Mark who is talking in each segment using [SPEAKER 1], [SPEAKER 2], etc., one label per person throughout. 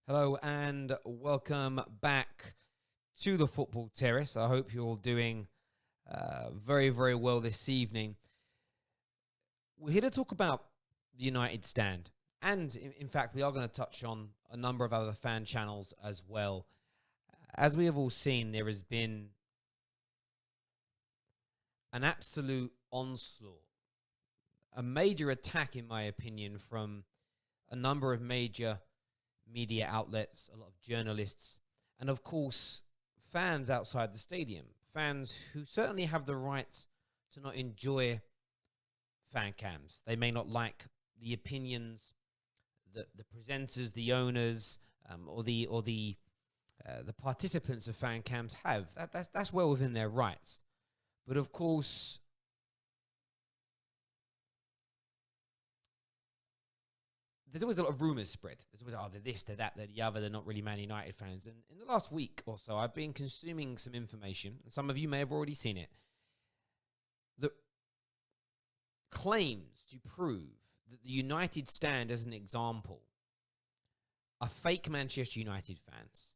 [SPEAKER 1] Hello and welcome back to the Football Terrace. I hope you're all doing very, very well this evening. We're here to talk about the United stand. And in fact, we are going to touch on a number of other fan channels as well. As we have all seen, there has been an absolute onslaught, a major attack, in my opinion, from a number of major media outlets, a lot of journalists, and of course, fans outside the stadium. Fans who certainly have the right to not enjoy fan cams. They may not like the opinions that the presenters, the owners, or the participants of fan cams have. That's well within their rights. But of course, there's always a lot of rumours spread. There's always, they're this, they're that, they're the other. They're not really Man United fans. And in the last week or so, I've been consuming some information, and some of you may have already seen it, that claims to prove that the United stand, as an example, are fake Manchester United fans.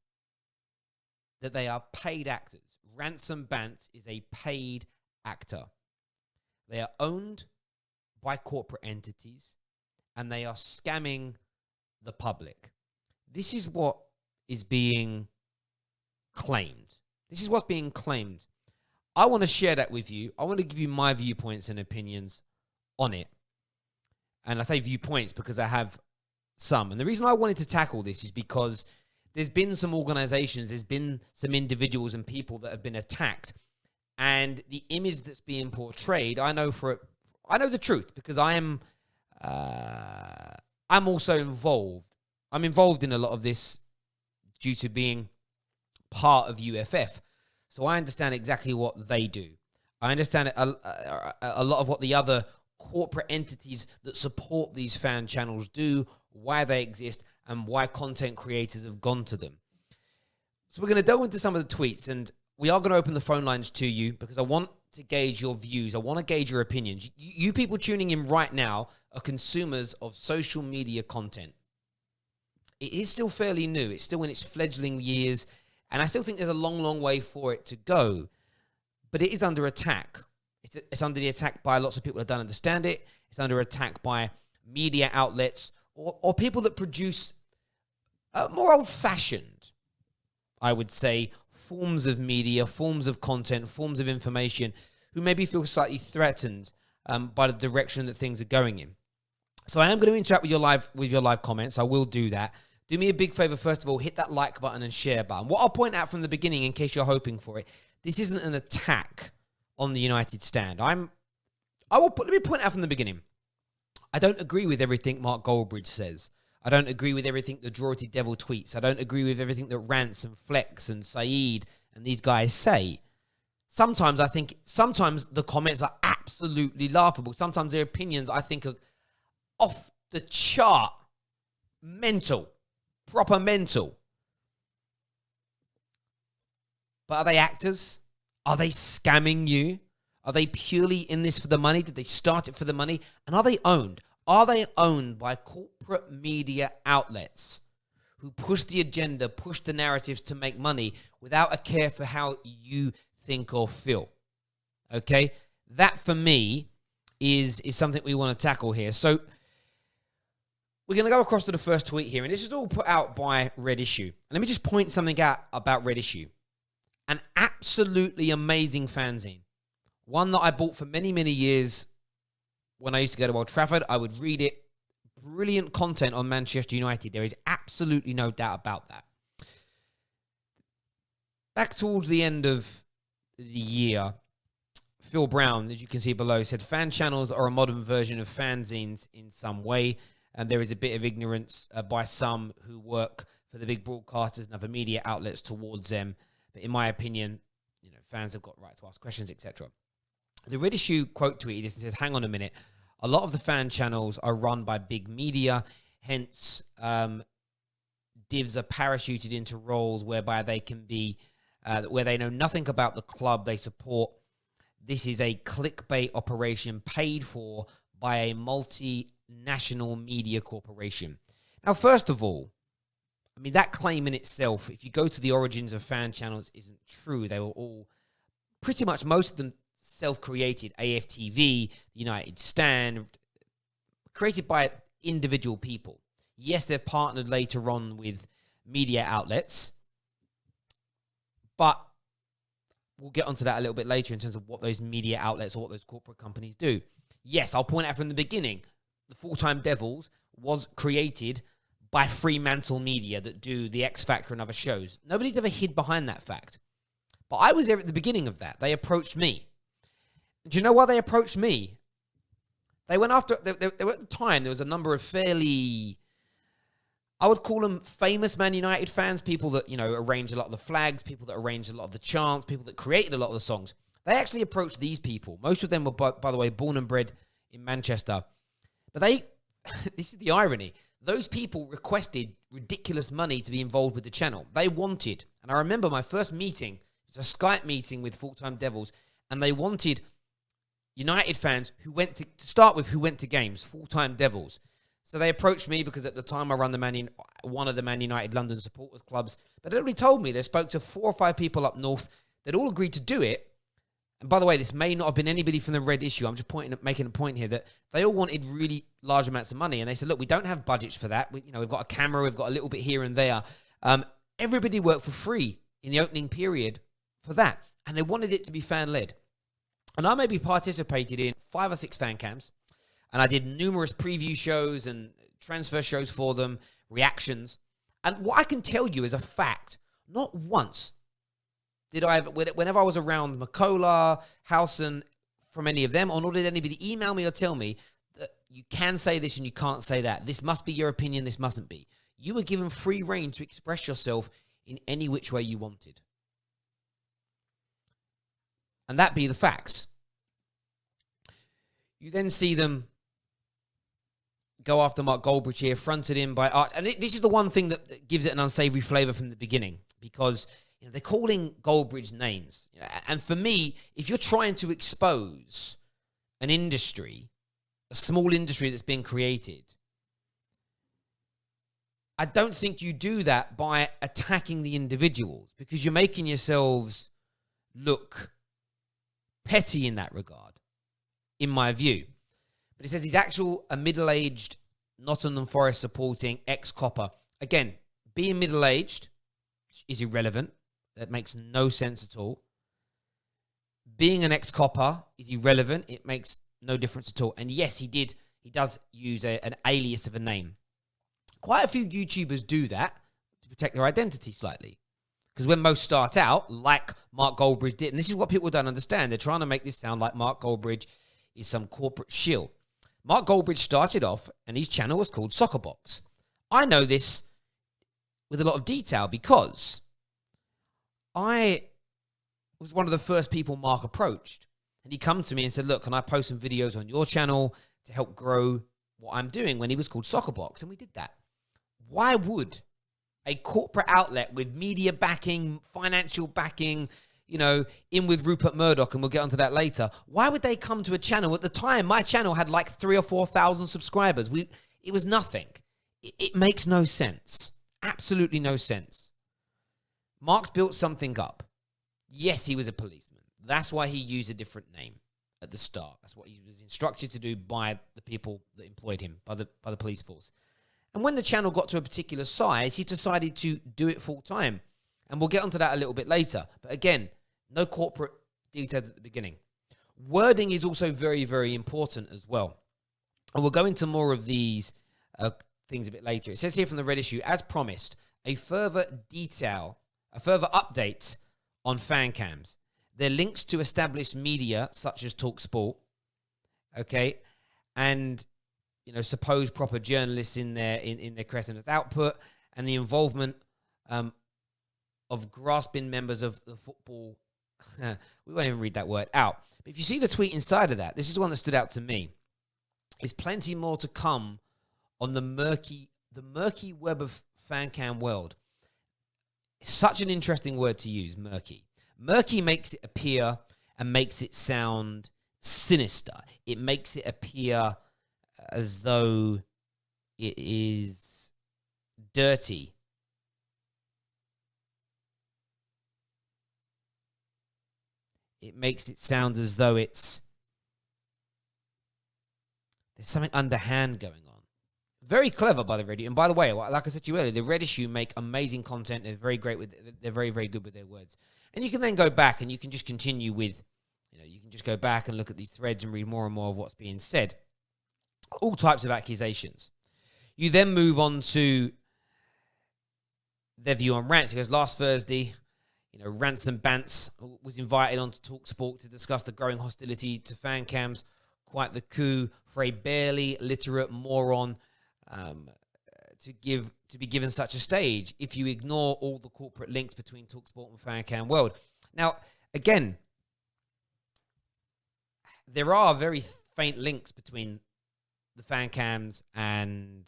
[SPEAKER 1] That they are paid actors. Ransom Bant is a paid actor. They are owned by corporate entities, and they are scamming the public. This is what is being claimed. This is what's being claimed. I want to share that with you. I want to give you my viewpoints and opinions on it. And I say viewpoints because I have some. And the reason I wanted to tackle this is because there's been some organizations, there's been some individuals and people that have been attacked. And the image that's being portrayed, I know the truth because I'm also involved. I'm involved in a lot of this due to being part of UFF. So I understand exactly what they do. I understand a lot of what the other corporate entities that support these fan channels do, why they exist, and why content creators have gone to them. So we're going to delve into some of the tweets, and we are going to open the phone lines to you because I want to gauge your views. I want to gauge your opinions. You people tuning in right now are consumers of social media content. It is still fairly new. It's still in its fledgling years, and I still think there's a long, long way for it to go. But it is under attack. It's under the attack by lots of people that don't understand it. It's under attack by media outlets or people that produce more old-fashioned, I would say, forms of media, forms of content, forms of information, who maybe feel slightly threatened by the direction that things are going in. So I am going to interact with your live comments. I will do that. Do me a big favor, first of all, hit that like button and share button. What I'll point out from the beginning, in case you're hoping for it, this isn't an attack on the United stand. Let me point out from the beginning. I don't agree with everything Mark Goldbridge says. I don't agree with everything that Dorothy Devil tweets. I don't agree with everything that Rants and Flex and Saeed and these guys say. Sometimes the comments are absolutely laughable. Sometimes their opinions, I think, are off the chart. Mental. Proper mental. But are they actors? Are they scamming you? Are they purely in this for the money? Did they start it for the money? And are they owned? Are they owned by corporate media outlets who push the agenda, push the narratives to make money without a care for how you think or feel? Okay? That, for me, is something we want to tackle here. So we're going to go across to the first tweet here, and this is all put out by Red Issue. And let me just point something out about Red Issue. An absolutely amazing fanzine. One that I bought for many, many years when I used to go to Old Trafford. I would read it. Brilliant content on Manchester United. There is absolutely no doubt about that. Back towards the end of the year, Phil Brown, as you can see below, said fan channels are a modern version of fanzines in some way, and there is a bit of ignorance by some who work for the big broadcasters and other media outlets towards them. But in my opinion, fans have got the right to ask questions, etc. The Red Issue quote tweeted this and says, hang on a minute. A lot of the fan channels are run by big media, hence divs are parachuted into roles whereby they can be, where they know nothing about the club they support. This is a clickbait operation paid for by a multinational media corporation. Now, first of all, I mean, that claim in itself, if you go to the origins of fan channels, isn't true. They were all, pretty much most of them, self-created. AFTV, United Stand, created by individual people. Yes, they've partnered later on with media outlets, but we'll get onto that a little bit later in terms of what those media outlets or what those corporate companies do. Yes, I'll point out from the beginning, the Full-Time Devils was created by Fremantle Media that do The X Factor and other shows. Nobody's ever hid behind that fact. But I was there at the beginning of that. They approached me. Do you know why they approached me? They went after, they were at the time, there was a number of fairly, I would call them famous Man United fans, people that, arranged a lot of the flags, people that arranged a lot of the chants, people that created a lot of the songs. They actually approached these people. Most of them were, by the way, born and bred in Manchester. But this is the irony, those people requested ridiculous money to be involved with the channel. They wanted, and I remember my first meeting, it was a Skype meeting with Full-Time Devils, and they wanted United fans who went to games, Full-Time Devils. So they approached me because at the time I run one of the Man United London supporters clubs. But they already told me they spoke to 4 or 5 people up north that all agreed to do it. And by the way, this may not have been anybody from the red issue. I'm just making a point here that they all wanted really large amounts of money. And they said, look, we don't have budgets for that. We've got a camera. We've got a little bit here and there. Everybody worked for free in the opening period for that. And they wanted it to be fan-led. And I maybe participated in 5 or 6 fan cams. And I did numerous preview shows and transfer shows for them, reactions. And what I can tell you is a fact, not once did I ever, whenever I was around Makola, Howson, from any of them, or nor did anybody email me or tell me that you can say this and you can't say that. This must be your opinion, this mustn't be. You were given free rein to express yourself in any which way you wanted. And that be the facts. You then see them go after Mark Goldbridge here, fronted in by Art. And this is the one thing that gives it an unsavory flavor from the beginning, because they're calling Goldbridge names. And for me, if you're trying to expose an industry, a small industry that's been created, I don't think you do that by attacking the individuals, because you're making yourselves look petty in that regard, in my view. But it says he's a middle-aged Nottingham Forest supporting ex-copper. Again, being middle-aged is irrelevant. That makes no sense at all. Being an ex-copper is irrelevant. It makes no difference at all. And yes, he does use an alias of a name. Quite a few YouTubers do that to protect their identity slightly. Because when most start out, like Mark Goldbridge did, and this is what people don't understand, they're trying to make this sound like Mark Goldbridge is some corporate shill. Mark Goldbridge started off, and his channel was called Soccerbox. I know this with a lot of detail because I was one of the first people Mark approached. And he come to me and said, look, can I post some videos on your channel to help grow what I'm doing, when he was called Soccerbox? And we did that. Why would a corporate outlet with media backing, financial backing, in with Rupert Murdoch, and we'll get onto that later, why would they come to a channel? At the time, my channel had like 3,000 or 4,000 subscribers. It was nothing. It makes no sense. Absolutely no sense. Mark's built something up. Yes, he was a policeman. That's why he used a different name at the start. That's what he was instructed to do by the people that employed him, by the police force. And when the channel got to a particular size, he decided to do it full time. And we'll get onto that a little bit later. But again, no corporate details at the beginning. Wording is also very, very important as well. And we'll go into more of these things a bit later. It says here from the red issue, as promised, a further update on fan cams. They're links to established media such as TalkSport, okay, and supposed proper journalists in their creative output, and the involvement of grasping members of the football. We won't even read that word out. But if you see the tweet inside of that, this is the one that stood out to me. There's plenty more to come on the murky web of fan cam world. It's such an interesting word to use, murky. Murky makes it appear and makes it sound sinister. It makes it appear as though it is dirty. it makes it sound as though there's something underhand going on. Very clever by the Red Issue. And by the way, like I said to you earlier, the Red Issue make amazing content. They're very good with their words. And you can then go back and you can just continue with, you can just go back and look at these threads and read more and more of what's being said. All types of accusations. You then move on to their view on rants. Because last Thursday, Rants and Bants was invited onto TalkSport to discuss the growing hostility to fan cams. Quite the coup for a barely literate moron to be given such a stage if you ignore all the corporate links between TalkSport and FanCam World. Now, again, there are very faint links between the fan cams and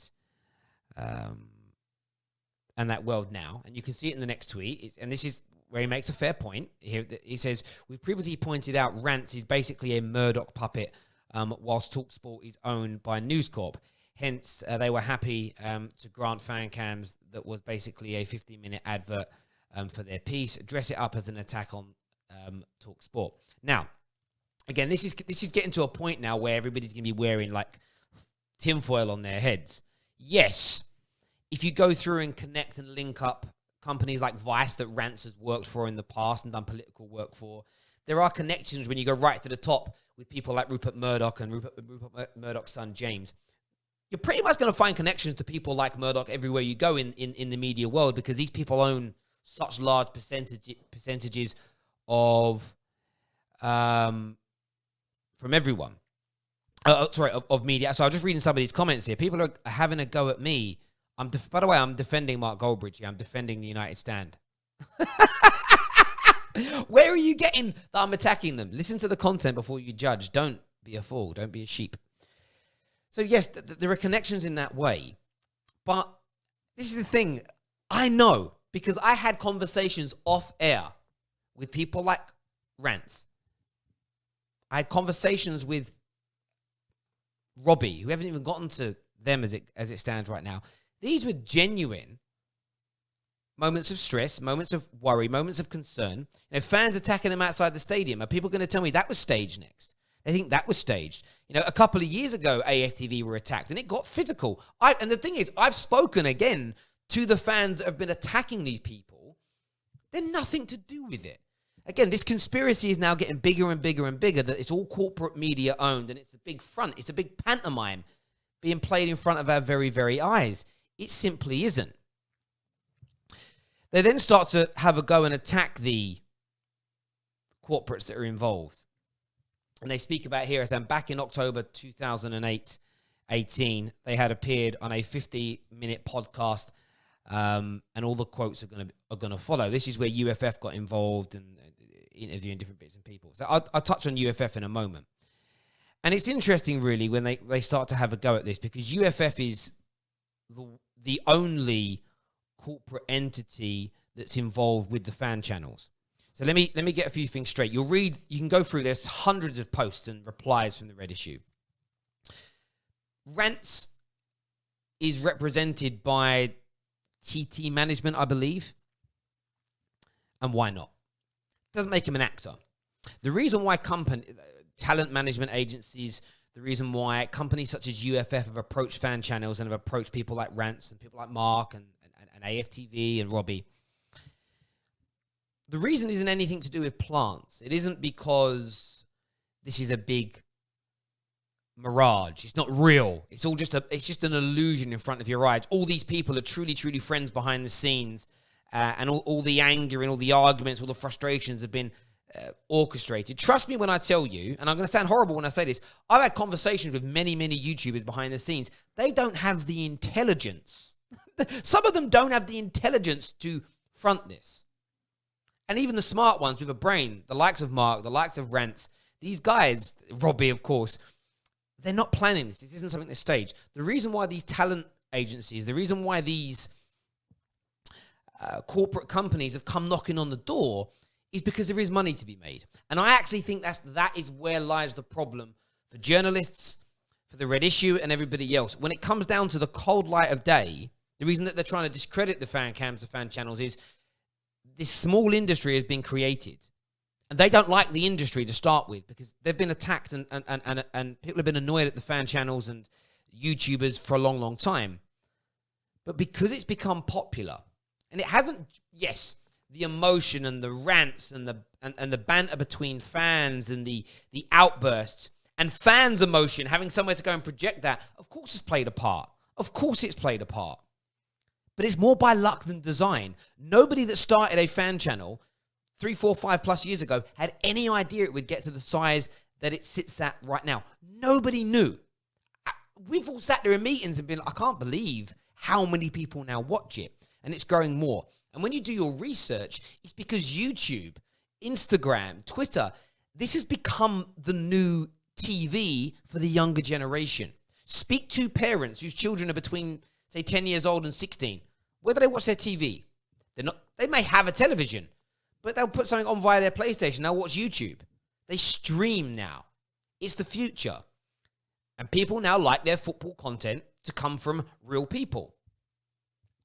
[SPEAKER 1] that world now, and you can see it in the next tweet. And this is where he makes a fair point. He says, "We've previously pointed out Rants is basically a Murdoch puppet, whilst TalkSport is owned by News Corp. Hence, they were happy to grant fan cams that was basically a 15-minute advert for their piece, dress it up as an attack on TalkSport." Now, again, this is getting to a point now where everybody's going to be wearing like tinfoil on their heads. Yes, if you go through and connect and link up companies like Vice that Rants has worked for in the past and done political work for, there are connections when you go right to the top with people like Rupert Murdoch and Rupert Murdoch's son, James. You're pretty much going to find connections to people like Murdoch everywhere you go in the media world, because these people own such large percentages of from everyone. Of media. So I'm just reading some of these comments here. People are having a go at me. By the way, I'm defending Mark Goldbridge here. I'm defending the United Stand. Where are you getting that I'm attacking them? Listen to the content before you judge. Don't be a fool. Don't be a sheep. So yes, there are connections in that way. But this is the thing. I know, because I had conversations off air with people like Rants. I had conversations with Robbie, who haven't even gotten to them as it stands right now. These were genuine moments of stress, moments of worry, moments of concern. Fans attacking them outside the stadium. Are people going to tell me that was staged next? They think that was staged. A couple of years ago, AFTV were attacked, and it got physical. And the thing is, I've spoken again to the fans that have been attacking these people. They're nothing to do with it. Again, this conspiracy is now getting bigger and bigger and bigger, that it's all corporate media owned, and it's a big front. It's a big pantomime being played in front of our very, very eyes. It simply isn't. They then start to have a go and attack the corporates that are involved. And they speak about here, as back in October 2018, they had appeared on a 50-minute podcast, and all the quotes are going to follow. This is where UFF got involved and interviewing different bits and people. So I'll touch on UFF in a moment. And it's interesting, really, when they start to have a go at this, because UFF is the only corporate entity that's involved with the fan channels. So let me get a few things straight. You can go through, there's hundreds of posts and replies from the Red Issue. Rants is represented by TT Management, I believe. And why not? Doesn't make him an actor. The reason why talent management agencies, the reason why companies such as UFF have approached fan channels and have approached people like Rants and people like Mark and AFTV and Robbie, the reason isn't anything to do with plants. It isn't because this is a big mirage. It's not real. It's just an illusion in front of your eyes. All these people are truly, truly friends behind the scenes, and all the anger and all the arguments, all the frustrations have been orchestrated. Trust me when I tell you, and I'm going to sound horrible when I say this, I've had conversations with many, many YouTubers behind the scenes. They don't have the intelligence. Some of them don't have the intelligence to front this. And even the smart ones with a brain, the likes of Mark, the likes of Rants, these guys, Robbie, of course, they're not planning this. This isn't something that's staged. The reason why these talent agencies, the reason why these corporate companies have come knocking on the door is because there is money to be made. And I actually think that is where lies the problem for journalists, for the Red Issue, and everybody else. When it comes down to the cold light of day, the reason that they're trying to discredit the fan cams, the fan channels, is this small industry has been created. And they don't like the industry to start with because they've been attacked and people have been annoyed at the fan channels and YouTubers for a long, long time. But because it's become popular, and it hasn't, yes, the emotion and the rants and the banter between fans and the outbursts and fans' emotion, having somewhere to go and project that, of course it's played a part. Of course it's played a part. But it's more by luck than design. Nobody that started a fan channel 3, 4, 5 plus years ago had any idea it would get to the size that it sits at right now. Nobody knew. We've all sat there in meetings and been like, I can't believe how many people now watch it. And it's growing more. And when you do your research, it's because YouTube, Instagram, Twitter, this has become the new TV for the younger generation. Speak to parents whose children are between, say, 10 years old and 16. Where do they watch their TV? They may have a television, but they'll put something on via their PlayStation. They'll watch YouTube. They stream now. It's the future. And people now like their football content to come from real people.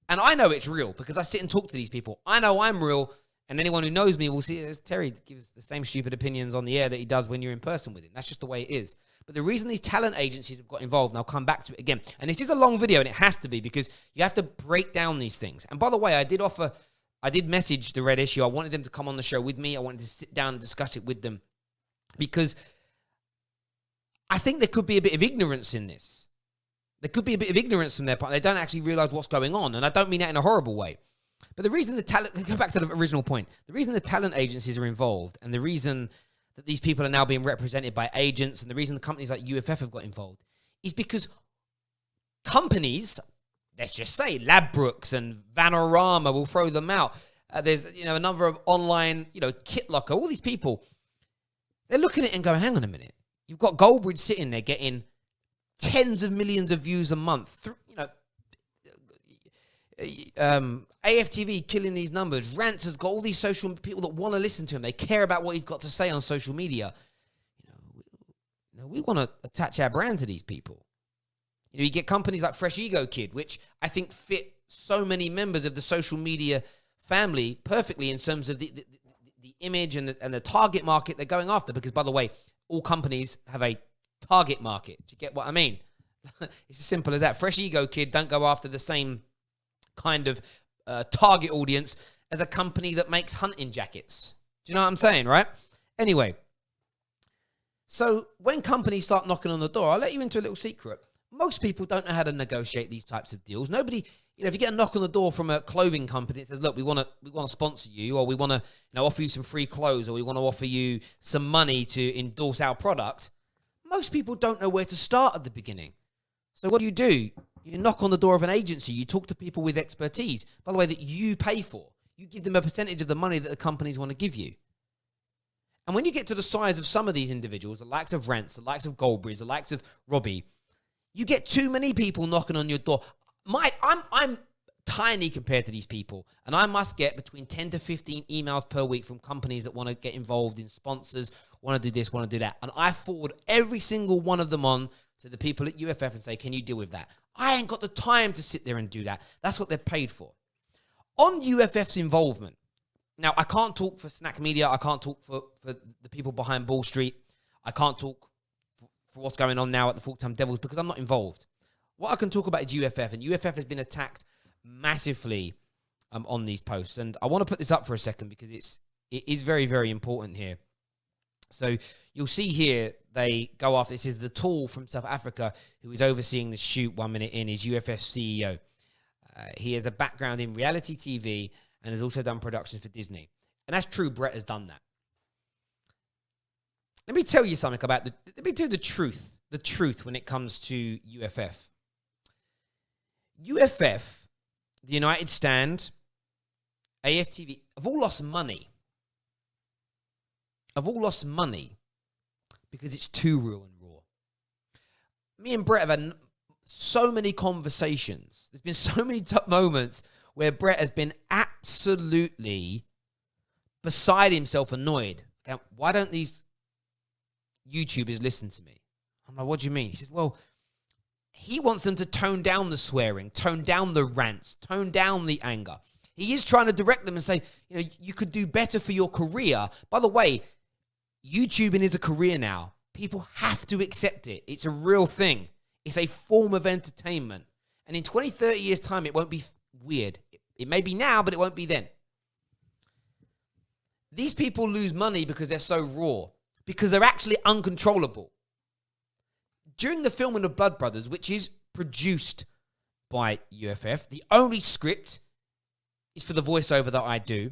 [SPEAKER 1] And I know it's real because I sit and talk to these people. I know I'm real, and anyone who knows me will see as Terry gives the same stupid opinions on the air that he does when you're in person with him. That's just the way it is. But the reason these talent agencies have got involved, and I'll come back to it again, and this is a long video, and it has to be because you have to break down these things. And by the way, I did message the Red Issue. I wanted them to come on the show with me. I wanted to sit down and discuss it with them because I think there could be a bit of ignorance in this. There could be a bit of ignorance from their part. They don't actually realize what's going on. And I don't mean that in a horrible way. But the reason go back to the original point, the reason the talent agencies are involved and the reason that these people are now being represented by agents and the reason the companies like UFF have got involved is because companies, let's just say Ladbrokes and Vanarama, will throw them out. There's, a number of online, Kit Locker, all these people, they're looking at it and going, hang on a minute. You've got Goldbridge sitting there getting tens of millions of views a month. AFTV killing these numbers. Rants has got all these social people that want to listen to him. They care about what he's got to say on social media. We want to attach our brand to these people. You get companies like Fresh Ego Kid, which I think fit so many members of the social media family perfectly in terms of the image and the target market they're going after. Because, by the way, all companies have a target market. Do you get what I mean? It's as simple as that. Fresh Ego Kid don't go after the same kind of target audience as a company that makes hunting jackets. Do you know what I'm saying, right? Anyway, so when companies start knocking on the door, I'll let you into a little secret. Most people don't know how to negotiate these types of deals. Nobody, if you get a knock on the door from a clothing company that says, look, we want to sponsor you, or we want to offer you some free clothes, or we want to offer you some money to endorse our product, most people don't know where to start at the beginning. So what do? You knock on the door of an agency. You talk to people with expertise, by the way, that you pay for. You give them a percentage of the money that the companies want to give you. And when you get to the size of some of these individuals, the likes of Rents, the likes of Goldbridge, the likes of Robbie, you get too many people knocking on your door. I'm tiny compared to these people, and I must get between 10 to 15 emails per week from companies that want to get involved in sponsors, want to do this, want to do that. And I forward every single one of them on to the people at UFF and say, can you deal with that? I ain't got the time to sit there and do that. That's what they're paid for. On UFF's involvement, now I can't talk for Snack Media. I can't talk for the people behind Ball Street. I can't talk for what's going on now at the Full-Time Devils because I'm not involved. What I can talk about is UFF, and UFF has been attacked massively on these posts. And I want to put this up for a second because it is very, very important here. So you'll see here they go after, this is the Tool from South Africa who is overseeing the shoot 1 minute in, is UFF CEO. He has a background in reality TV and has also done productions for Disney. And that's true, Brett has done that. Let me tell you something about let me tell you the truth when it comes to UFF. UFF, the United Stand, AFTV, have all lost money. Because it's too real and raw. Me and Brett have had so many conversations. There's been so many moments where Brett has been absolutely beside himself, annoyed. Okay, why don't these YouTubers listen to me? I'm like, what do you mean? He says, well, he wants them to tone down the swearing, tone down the rants, tone down the anger. He is trying to direct them and say, you could do better for your career. By the way, YouTubing is a career now. People have to accept it. It's a real thing. It's a form of entertainment. And in 20, 30 years' time, it won't be weird. It may be now, but it won't be then. These people lose money because they're so raw, because they're actually uncontrollable. During the filming of Blood Brothers, which is produced by UFF, the only script is for the voiceover that I do.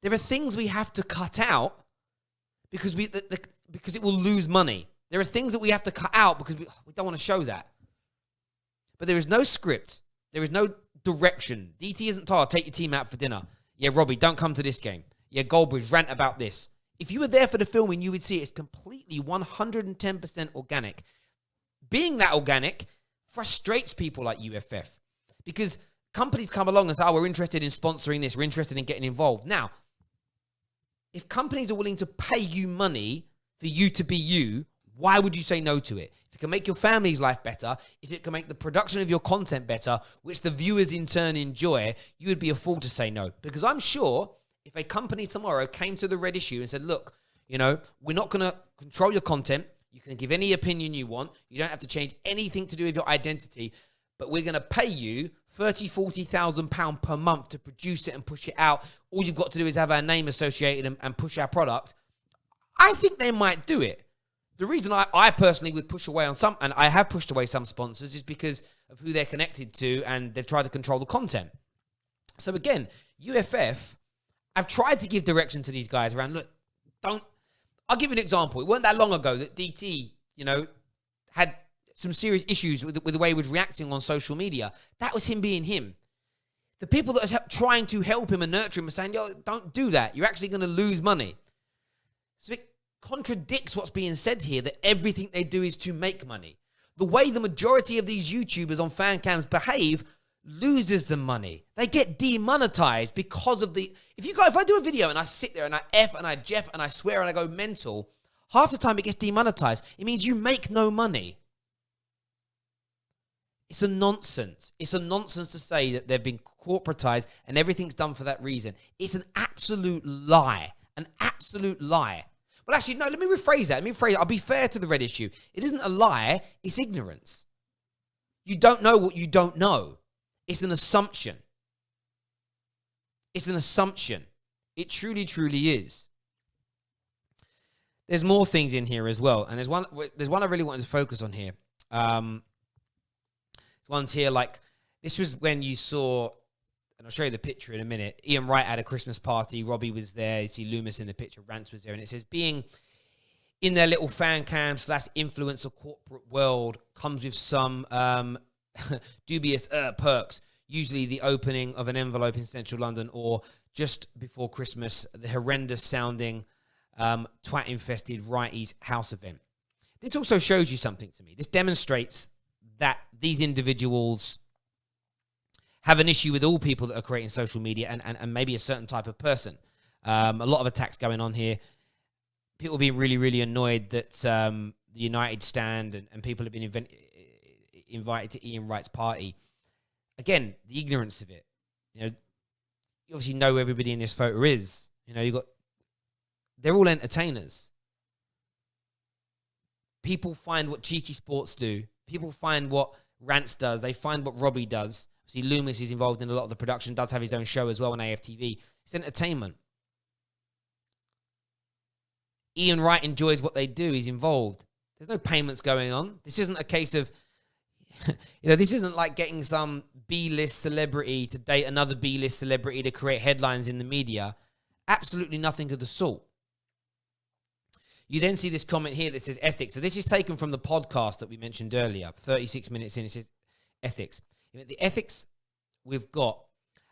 [SPEAKER 1] There are things we have to cut out because because it will lose money. There are things that we have to cut out because we don't want to show that. But there is no script. There is no direction. DT isn't told, take your team out for dinner. Yeah, Robbie, don't come to this game. Yeah, Goldbridge, rant about this. If you were there for the filming, you would see it's completely 110% organic. Being that organic frustrates people like UFF because companies come along and say, oh, we're interested in sponsoring this. We're interested in getting involved. Now, if companies are willing to pay you money for you to be you, why would you say no to it? If it can make your family's life better, if it can make the production of your content better, which the viewers in turn enjoy, you would be a fool to say no. Because I'm sure if a company tomorrow came to the Red Issue and said, look, you know, we're not going to control your content. You can give any opinion you want. You don't have to change anything to do with your identity, but we're going to pay you £30,000, £40,000 per month to produce it and push it out. All you've got to do is have our name associated and push our product. I think they might do it. The reason I personally would push away on some, and I have pushed away some sponsors, is because of who they're connected to and they've tried to control the content. So again, UFF, I've tried to give direction to these guys around, look, I'll give you an example. It wasn't that long ago that DT, you know, had some serious issues with the way he was reacting on social media. That was him being him. The people that are trying to help him and nurture him are saying, yo, don't do that. You're actually going to lose money. So it contradicts what's being said here, that everything they do is to make money. The way the majority of these YouTubers on fan cams behave loses them money. They get demonetized because of if I do a video and I sit there and I F and I Jeff and I swear and I go mental, half the time it gets demonetized. It means you make no money. It's a nonsense. It's a nonsense to say that they've been corporatized and everything's done for that reason. It's an absolute lie. An absolute lie. Well, actually, no, let me rephrase that. I'll be fair to the Red Issue. It isn't a lie. It's ignorance. You don't know what you don't know. It's an assumption. It's an assumption. It truly, truly is. There's more things in here as well. And there's one I really wanted to focus on here. There's ones here like, this was when you saw, and I'll show you the picture in a minute, Ian Wright had a Christmas party, Robbie was there, you see Loomis in the picture, Rance was there, and it says, being in their little fan cam / influencer corporate world comes with some dubious perks, usually the opening of an envelope in central London or just before Christmas, the horrendous sounding twat-infested righties house event. This also shows you something to me. This demonstrates that these individuals have an issue with all people that are creating social media and maybe a certain type of person. A lot of attacks going on here. People being really, really annoyed that the United stand and people have been invited to Ian Wright's party. Again, the ignorance of it. You know, you obviously know who everybody in this photo is. You know, they're all entertainers. People find what Cheeky Sports do. People find what Rance does. They find what Robbie does. See, Loomis is involved in a lot of the production, does have his own show as well on AFTV. It's entertainment. Ian Wright enjoys what they do. He's involved. There's no payments going on. This isn't a case of, this isn't like getting some B-list celebrity to date another B-list celebrity to create headlines in the media. Absolutely nothing of the sort. You then see this comment here that says ethics. So this is taken from the podcast that we mentioned earlier. 36 minutes in, it says ethics. The ethics we've got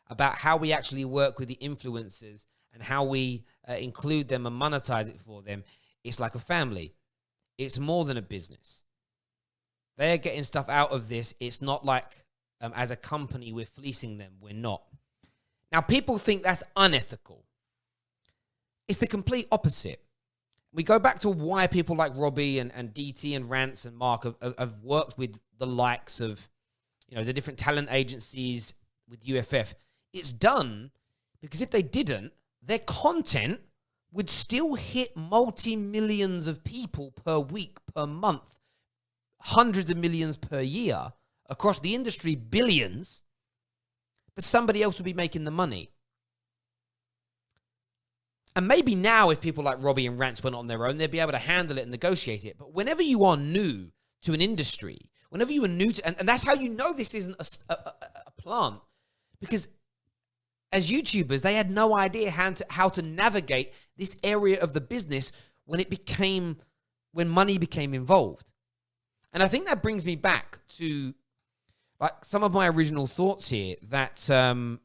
[SPEAKER 1] about how we actually work with the influencers and how we include them and monetize it for them, it's like a family. It's more than a business. They're getting stuff out of this. It's not like as a company we're fleecing them. We're not. Now, people think that's unethical. It's the complete opposite. We go back to why people like Robbie and DT and Rance and Mark have worked with the likes of, the different talent agencies with UFF. It's done because if they didn't, their content would still hit multi-millions of people per week, per month, hundreds of millions per year, across the industry, billions, but somebody else would be making the money. And maybe now, if people like Robbie and Rance went on their own, they'd be able to handle it and negotiate it. But whenever you are new to an industry, whenever you are new to, and that's how you know this isn't a plant, because as YouTubers, they had no idea how to navigate this area of the business when money became involved. And I think that brings me back to like some of my original thoughts here, that at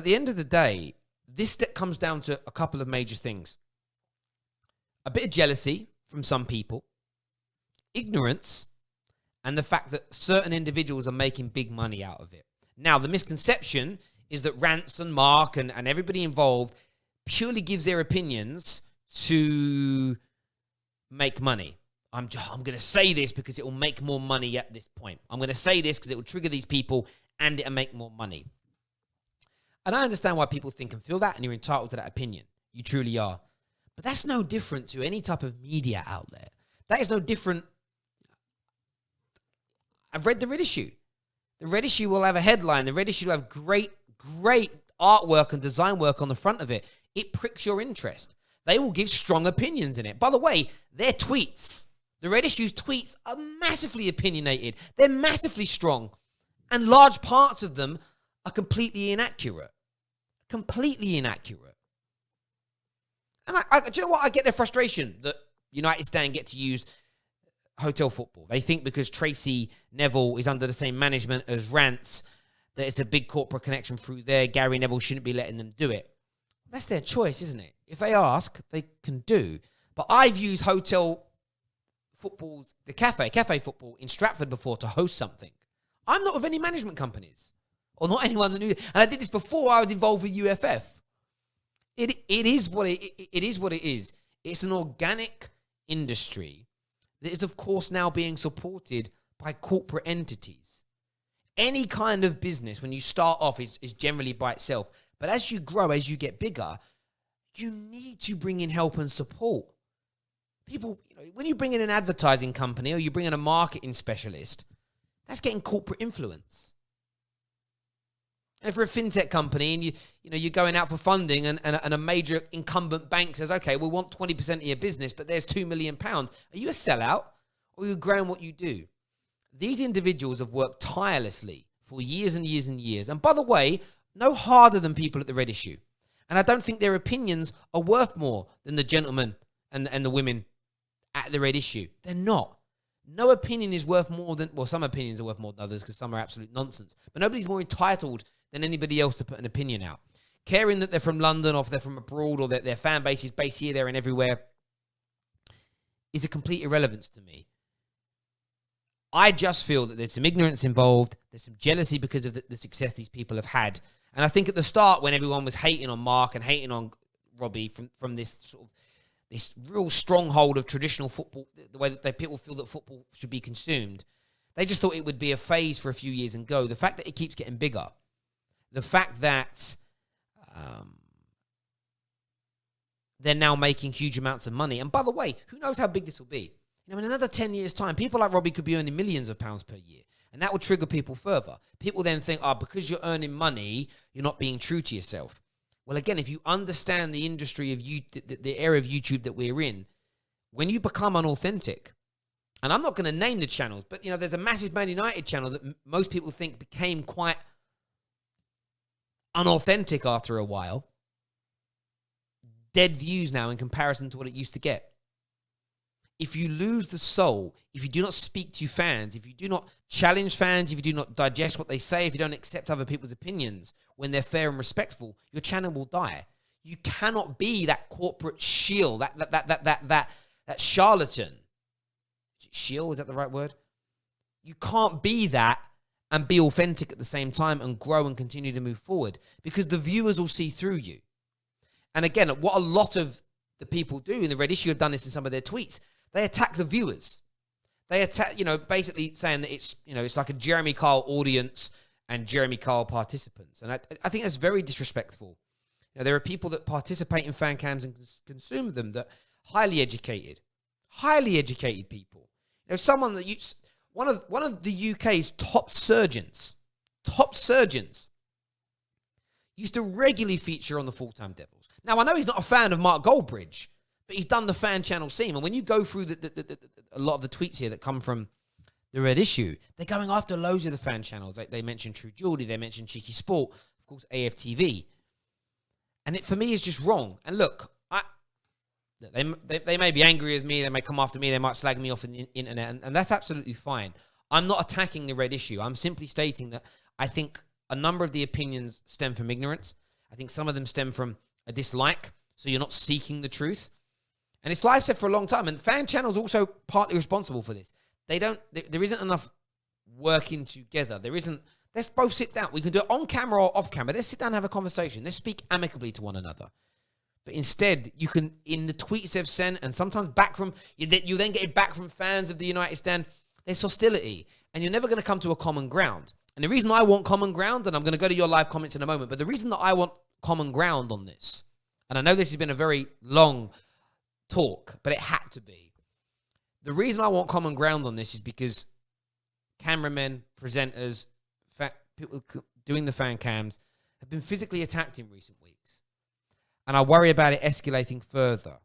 [SPEAKER 1] the end of the day, this comes down to a couple of major things. A bit of jealousy from some people, ignorance, and the fact that certain individuals are making big money out of it. Now, the misconception is that Rance and Mark and everybody involved purely gives their opinions to make money. I'm going to say this because it will make more money at this point. I'm going to say this because it will trigger these people and it'll make more money. And I understand why people think and feel that, and you're entitled to that opinion. You truly are. But that's no different to any type of media outlet. That is no different. I've read the Red Issue. The Red Issue will have a headline. The Red Issue will have great artwork and design work on the front of it. It pricks your interest. They will give strong opinions in it. By the way, their tweets, the Red Issue's tweets are massively opinionated. They're massively strong. And large parts of them are completely inaccurate. Completely inaccurate. And do you know what? I get their frustration that United Stand get to use hotel football. They think because Tracy Neville is under the same management as Rance, that it's a big corporate connection through there. Gary Neville shouldn't be letting them do it. That's their choice, isn't it? If they ask, they can do. But I've used hotel footballs, the cafe football in Stratford before to host something. I'm not with any management companies. Or not anyone that knew. And I did this before I was involved with UFF. It is what it is. It's an organic industry that is, of course, now being supported by corporate entities. Any kind of business, when you start off, is generally by itself. But as you grow, as you get bigger, you need to bring in help and support. People, when you bring in an advertising company or you bring in a marketing specialist, that's getting corporate influence. And if you're a fintech company and you're going out for funding and a major incumbent bank says, okay, we want 20% of your business, but there's £2 million. Are you a sellout or are you growing what you do? These individuals have worked tirelessly for years and years and years. And by the way, no harder than people at the Red Issue. And I don't think their opinions are worth more than the gentlemen and the women at the Red Issue. They're not. No opinion is worth more than, well, some opinions are worth more than others because some are absolute nonsense. But nobody's more entitled than anybody else to put an opinion out. Caring that they're from London or if they're from abroad or that their fan base is based here, there, and everywhere is a complete irrelevance to me. I just feel that there's some ignorance involved. There's some jealousy because of the success these people have had. And I think at the start when everyone was hating on Mark and hating on Robbie from this sort of this real stronghold of traditional football, the way that people feel that football should be consumed, they just thought it would be a phase for a few years and go. The fact that it keeps getting bigger, the fact that they're now making huge amounts of money. And by the way, who knows how big this will be? In another 10 years' time, people like Robbie could be earning millions of pounds per year. And that will trigger people further. People then think, because you're earning money, you're not being true to yourself. Well, again, if you understand the industry of the area of YouTube that we're in, when you become unauthentic, and I'm not going to name the channels, but, there's a massive Man United channel that most people think became quite unauthentic after a while. Dead views now in comparison to what it used to get. If you lose the soul, if you do not speak to fans, if you do not challenge fans, if you do not digest what they say, if you don't accept other people's opinions when they're fair and respectful, your channel will die. You cannot be that corporate shill, that charlatan. Shill, is that the right word? You can't be that and be authentic at the same time and grow and continue to move forward because the viewers will see through you. And again, what a lot of the people do in the Red Issue have done this in some of their tweets. They attack the viewers. They attack, basically saying that it's like a Jeremy Kyle audience and Jeremy Kyle participants. And I think that's very disrespectful. You know, there are people that participate in fan cams and consume them that highly educated people. You know, someone that one of the UK's top surgeons used to regularly feature on the Full-Time Devils. Now, I know he's not a fan of Mark Goldbridge, but he's done the fan channel scene. And when you go through a lot of the tweets here that come from the Red Issue, they're going after loads of the fan channels. Like they mentioned True Geordie, they mentioned Cheeky Sport, of course, AFTV. And it, for me, is just wrong. And look, they may be angry with me, they may come after me, they might slag me off in the internet, and that's absolutely fine. I'm not attacking the Red Issue. I'm simply stating that I think a number of the opinions stem from ignorance. I think some of them stem from a dislike, so you're not seeking the truth. And it's like I've said for a long time, and fan channels also partly responsible for this. There isn't enough working together. Let's both sit down. We can do it on camera or off camera. Let's sit down and have a conversation. Let's speak amicably to one another. But instead, you can, in the tweets they've sent, and sometimes back from, you then get it back from fans of the United Stand, there's hostility. And you're never going to come to a common ground. And the reason I want common ground, and I'm going to go to your live comments in a moment, but the reason that I want common ground on this, and I know this has been a very long talk, but it had to be. The reason I want common ground on this is because cameramen, presenters, people doing the fan cams have been physically attacked in recent weeks. And I worry about it escalating further.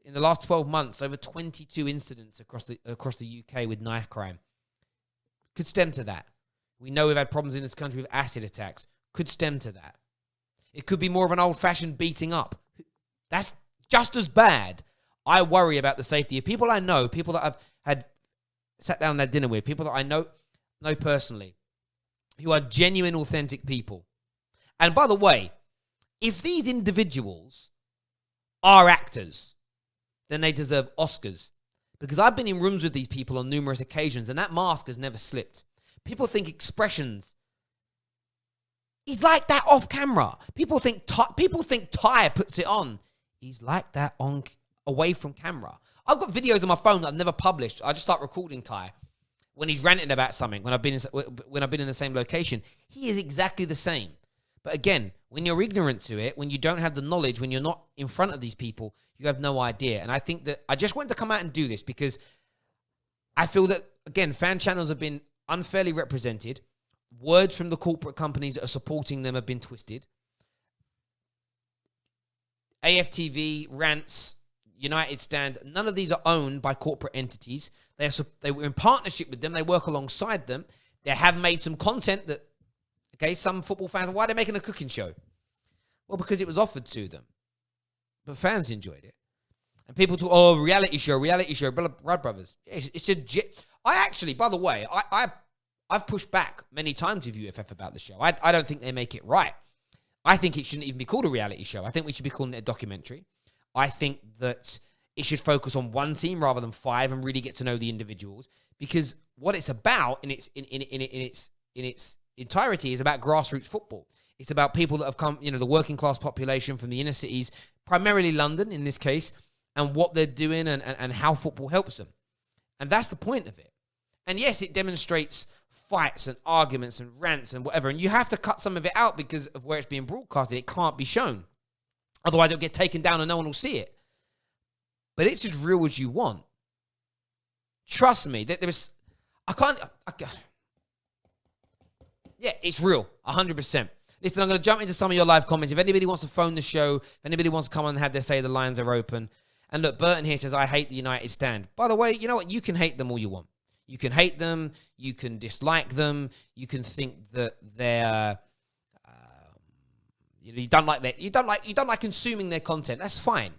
[SPEAKER 1] In the last 12 months, over 22 incidents across the UK with knife crime. Could stem to that. We know we've had problems in this country with acid attacks. Could stem to that. It could be more of an old-fashioned beating up. That's just as bad. I worry about the safety of people I know, people that I've had sat down and had dinner with, people that I know personally, who are genuine, authentic people. And by the way, if these individuals are actors, then they deserve Oscars. Because I've been in rooms with these people on numerous occasions, and that mask has never slipped. People think expressions. He's like that off camera. People think Ty puts it on. He's like that away from camera. I've got videos on my phone that I've never published. I just start recording Ty when he's ranting about something. When I've been in the same location, he is exactly the same. But again, when you're ignorant to it, when you don't have the knowledge, when you're not in front of these people, you have no idea. And I think that I just wanted to come out and do this because I feel that, again, fan channels have been unfairly represented. Words from the corporate companies that are supporting them have been twisted. AFTV, Rants, United Stand, none of these are owned by corporate entities. They were in partnership with them. They work alongside them. They have made some content that, okay, some football fans, why are they making a cooking show? Well, because it was offered to them. But fans enjoyed it. And people talk, oh, reality show, Blood Brothers. I actually, by the way, I've pushed back many times with UFF about the show. I don't think they make it right. I think it shouldn't even be called a reality show. I think we should be calling it a documentary. I think that it should focus on one team rather than five and really get to know the individuals. Because what it's about in its entirety is about grassroots football. It's about people that have come, the working class population from the inner cities, primarily London in this case, and what they're doing and how football helps them. And that's the point of it. And yes, it demonstrates fights and arguments and rants and whatever. And you have to cut some of it out because of where it's being broadcasted. It can't be shown. Otherwise, it'll get taken down and no one will see it. But it's as real as you want. Trust me. Yeah, it's real. 100%. Listen, I'm going to jump into some of your live comments. If anybody wants to phone the show, if anybody wants to come on and have their say, the lines are open. And look, Burton here says, I hate the United Stand. By the way, you know what? You can hate them all you want. You can hate them. You can dislike them. You can think that they're, you don't like that. You don't like consuming their content. That's fine.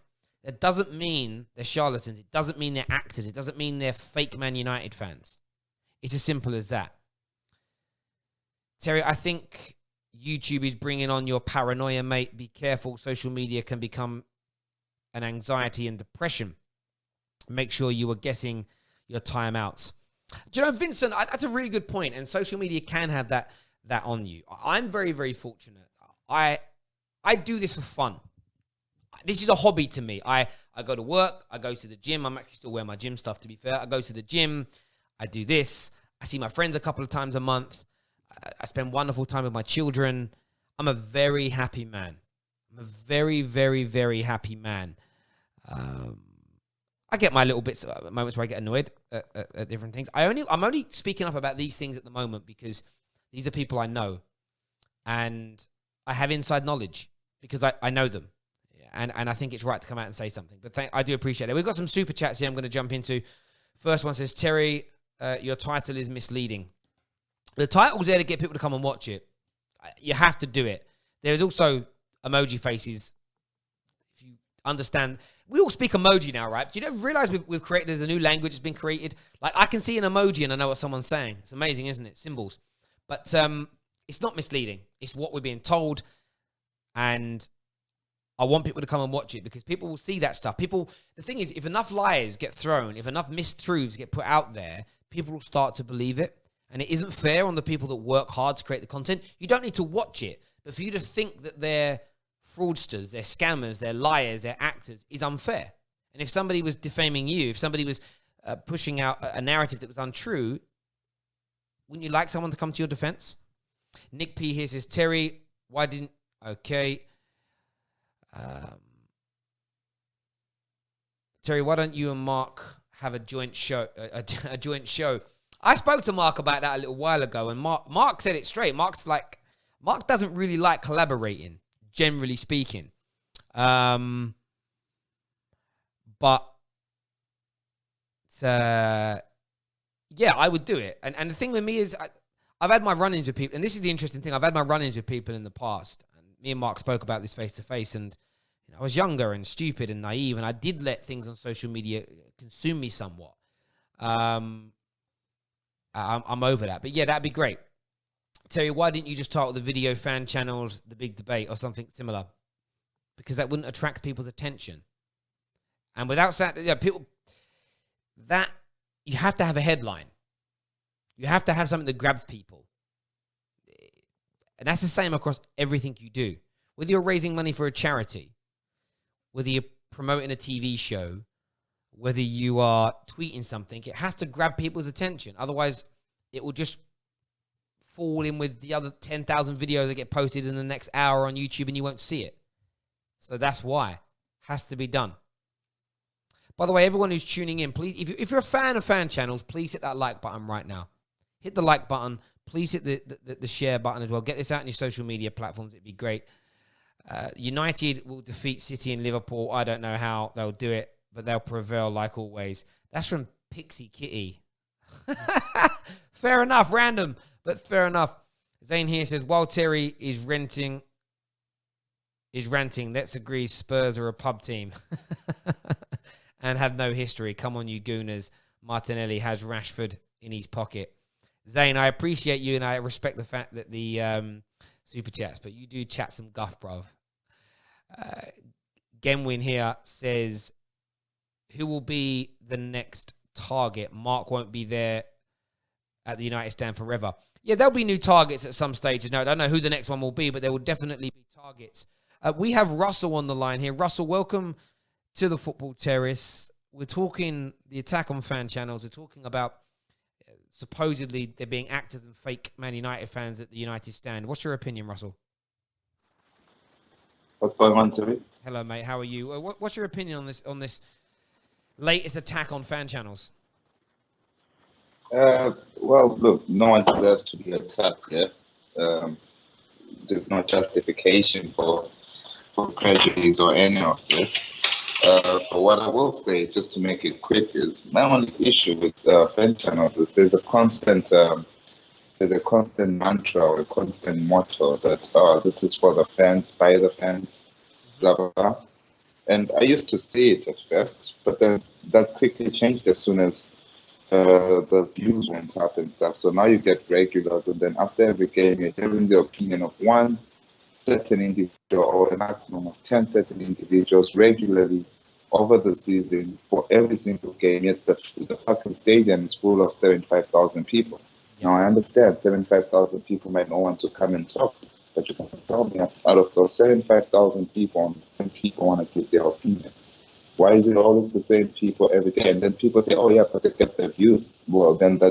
[SPEAKER 1] That doesn't mean they're charlatans. It doesn't mean they're actors. It doesn't mean they're fake Man United fans. It's as simple as that. Terry, I think YouTube is bringing on your paranoia, mate. Be careful. Social media can become an anxiety and depression. Make sure you are getting your timeouts. Do you know, Vincent, that's a really good point. And social media can have that on you. I'm very, very fortunate. I do this for fun. This is a hobby to me. I go to work. I go to the gym. I'm actually still wearing my gym stuff, to be fair. I go to the gym. I do this. I see my friends a couple of times a month. I spend wonderful time with my children. I'm a very happy man. I'm a very, very, very happy man. I get my little bits, moments where I get annoyed at different things. I'm only speaking up about these things at the moment because these are people I know, and I have inside knowledge because I know them, and I think it's right to come out and say something. But I do appreciate it. We've got some super chats here I'm going to jump into. First one says, Terry, your title is misleading. The title's there to get people to come and watch it. You have to do it. There's also emoji faces. If you understand, we all speak emoji now, right? Do you realize we've created a new language that's been created? Like, I can see an emoji and I know what someone's saying. It's amazing, isn't it? Symbols. But it's not misleading. It's what we're being told. And I want people to come and watch it because people will see that stuff. The thing is, if enough lies get thrown, if enough mistruths get put out there, people will start to believe it. And it isn't fair on the people that work hard to create the content. You don't need to watch it. But for you to think that they're fraudsters, they're scammers, they're liars, they're actors is unfair. And if somebody was defaming you, if somebody was pushing out a narrative that was untrue, wouldn't you like someone to come to your defense? Nick P here says, Terry, why didn't... Okay. Terry, why don't you and Mark have a joint show? A joint show. I spoke to Mark about that a little while ago, and Mark said it straight. Mark doesn't really like collaborating, generally speaking. But yeah, I would do it. And the thing with me is, I've had my run-ins with people, and this is the interesting thing. I've had my run-ins with people in the past. And me and Mark spoke about this face-to-face, and I was younger and stupid and naive, and I did let things on social media consume me somewhat. I'm over that. But yeah, that'd be great. Terry, why didn't you just title the video fan channels The Big Debate or something similar? Because that wouldn't attract people's attention. And without people, that you have to have a headline. You have to have something that grabs people. And that's the same across everything you do. Whether you're raising money for a charity, whether you're promoting a TV show, whether you are tweeting something, it has to grab people's attention. Otherwise, it will just fall in with the other 10,000 videos that get posted in the next hour on YouTube and you won't see it. So that's why. It has to be done. By the way, everyone who's tuning in, please, if you're a fan of fan channels, please hit that like button right now. Hit the like button. Please hit the share button as well. Get this out on your social media platforms. It'd be great. United will defeat City and Liverpool. I don't know how they'll do it, but they'll prevail like always. That's from Pixie Kitty. Fair enough, random, but fair enough. Zane here says, while Terry is ranting, let's agree Spurs are a pub team and have no history. Come on, you gooners. Martinelli has Rashford in his pocket. Zane, I appreciate you and I respect the fact that the super chats, but you do chat some guff, bruv. Genwin here says, who will be the next target? Mark won't be there at the United stand forever. Yeah, there'll be new targets at some stage. No, I don't know who the next one will be, but there will definitely be targets. We have Russell on the line here. Russell, welcome to the Football Terrace. We're talking the attack on fan channels. We're talking about supposedly there being actors and fake Man United fans at the United stand. What's your opinion, Russell?
[SPEAKER 2] What's going on, Terry?
[SPEAKER 1] Hello, mate. How are you? What's your opinion on this latest attack on fan channels?
[SPEAKER 2] Well, look, no one deserves to be attacked here. There's no justification for prejudice or any of this. But what I will say, just to make it quick, is my only issue with fan channels is there's a constant mantra or a constant motto that this is for the fans, by the fans, blah blah blah. And I used to see it at first, but then that quickly changed as soon as the views went up and stuff. So now you get regulars, and then after every game, you're hearing the opinion of one certain individual or a maximum of 10 certain individuals regularly over the season for every single game. Yet the fucking stadium is full of 75,000 people. Now, I understand 75,000 people might not want to come and talk, but you can tell me, out of those 75,000 people, 10 people want to give their opinion. Why is it always the same people every day? And then people say, oh yeah, but they get the views. Well, then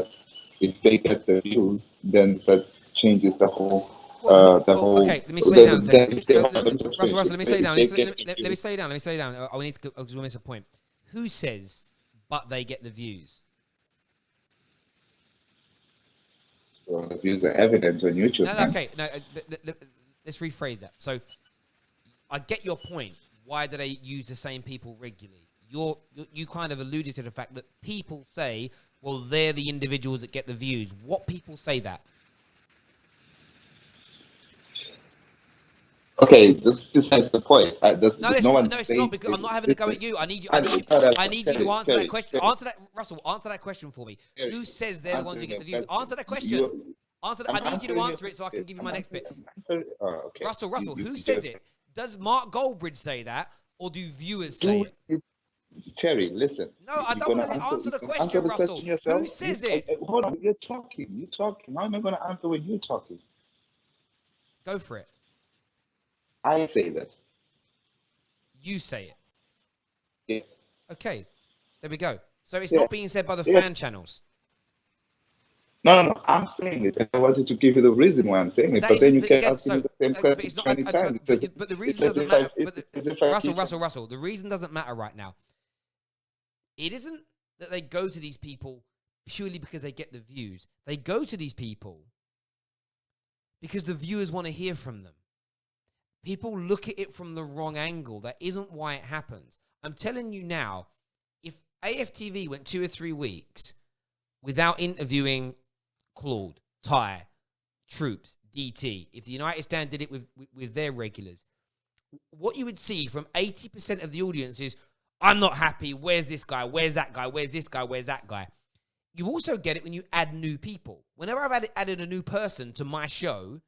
[SPEAKER 2] if they get the views, then that changes the whole
[SPEAKER 1] Okay, let me slow you down a second.
[SPEAKER 2] if they,
[SPEAKER 1] So,
[SPEAKER 2] hold on, let me just
[SPEAKER 1] Russell,
[SPEAKER 2] finish.
[SPEAKER 1] let me slow you
[SPEAKER 2] If
[SPEAKER 1] down.
[SPEAKER 2] they
[SPEAKER 1] Let
[SPEAKER 2] get
[SPEAKER 1] me slow you down. Let me slow you down. I just want to miss a point. Who says, but they get the views?
[SPEAKER 2] well, the views are evident on YouTube, man.
[SPEAKER 1] Okay, no. Let's rephrase that. So, I get your point. Why do they use the same people regularly? You kind of alluded to the fact that people say, well, they're the individuals that get the views. What people say that?
[SPEAKER 2] Okay, that's besides the point.
[SPEAKER 1] No, it's
[SPEAKER 2] No
[SPEAKER 1] not.
[SPEAKER 2] one
[SPEAKER 1] No, it's not.
[SPEAKER 2] saying
[SPEAKER 1] Because I'm
[SPEAKER 2] this.
[SPEAKER 1] not having a go
[SPEAKER 2] Listen,
[SPEAKER 1] at you. I need you.
[SPEAKER 2] I know that's
[SPEAKER 1] I
[SPEAKER 2] what
[SPEAKER 1] need you to answer that question.
[SPEAKER 2] Terry,
[SPEAKER 1] Answer that, Russell. Answer that question for me.
[SPEAKER 2] Terry,
[SPEAKER 1] Who says they're the ones who
[SPEAKER 2] answering
[SPEAKER 1] get
[SPEAKER 2] the
[SPEAKER 1] the views?
[SPEAKER 2] question.
[SPEAKER 1] Answer that question.
[SPEAKER 2] You,
[SPEAKER 1] Answer.
[SPEAKER 2] I'm
[SPEAKER 1] I need you to
[SPEAKER 2] answering your
[SPEAKER 1] answer it so I can
[SPEAKER 2] question.
[SPEAKER 1] give you my next bit.
[SPEAKER 2] I'm answering. Oh, okay.
[SPEAKER 1] Russell. Who
[SPEAKER 2] You
[SPEAKER 1] says
[SPEAKER 2] just
[SPEAKER 1] it? Does Mark Goldbridge say that, or do viewers say
[SPEAKER 2] do
[SPEAKER 1] it?
[SPEAKER 2] it. Terry, listen.
[SPEAKER 1] No, I
[SPEAKER 2] You're
[SPEAKER 1] don't
[SPEAKER 2] gonna
[SPEAKER 1] want to
[SPEAKER 2] answer.
[SPEAKER 1] answer
[SPEAKER 2] You
[SPEAKER 1] the
[SPEAKER 2] can answer
[SPEAKER 1] question,
[SPEAKER 2] the
[SPEAKER 1] Russell.
[SPEAKER 2] question
[SPEAKER 1] Who
[SPEAKER 2] yourself.
[SPEAKER 1] says it?
[SPEAKER 2] Hold on. You're talking. You're talking. How am I gonna answer when you're talking?
[SPEAKER 1] Go for it.
[SPEAKER 2] I say that.
[SPEAKER 1] You say it.
[SPEAKER 2] Yeah.
[SPEAKER 1] Okay, there we go. So it's
[SPEAKER 2] Yeah.
[SPEAKER 1] not being said by the
[SPEAKER 2] Yeah.
[SPEAKER 1] fan channels.
[SPEAKER 2] No. I'm saying it. I wanted to give you the reason why I'm saying
[SPEAKER 1] But
[SPEAKER 2] it,
[SPEAKER 1] that
[SPEAKER 2] but then
[SPEAKER 1] isn't.
[SPEAKER 2] you
[SPEAKER 1] But
[SPEAKER 2] kept
[SPEAKER 1] again,
[SPEAKER 2] asking me
[SPEAKER 1] so
[SPEAKER 2] the same
[SPEAKER 1] but
[SPEAKER 2] question
[SPEAKER 1] it's not.
[SPEAKER 2] 20 times.
[SPEAKER 1] But the reason
[SPEAKER 2] It's as
[SPEAKER 1] doesn't
[SPEAKER 2] if I,
[SPEAKER 1] matter. But
[SPEAKER 2] it's as if I teach.
[SPEAKER 1] Russell. The reason doesn't matter right now. It isn't that they go to these people purely because they get the views. They go to these people because the viewers want to hear from them. People look at it from the wrong angle. That isn't why it happens. I'm telling you now, if AFTV went 2 or 3 weeks without interviewing Claude, Ty, Troops, DT, if the United Stand did it with their regulars, what you would see from 80% of the audience is, I'm not happy. Where's this guy? Where's that guy? Where's this guy? Where's that guy? You also get it when you add new people. Whenever I've added a new person to my show,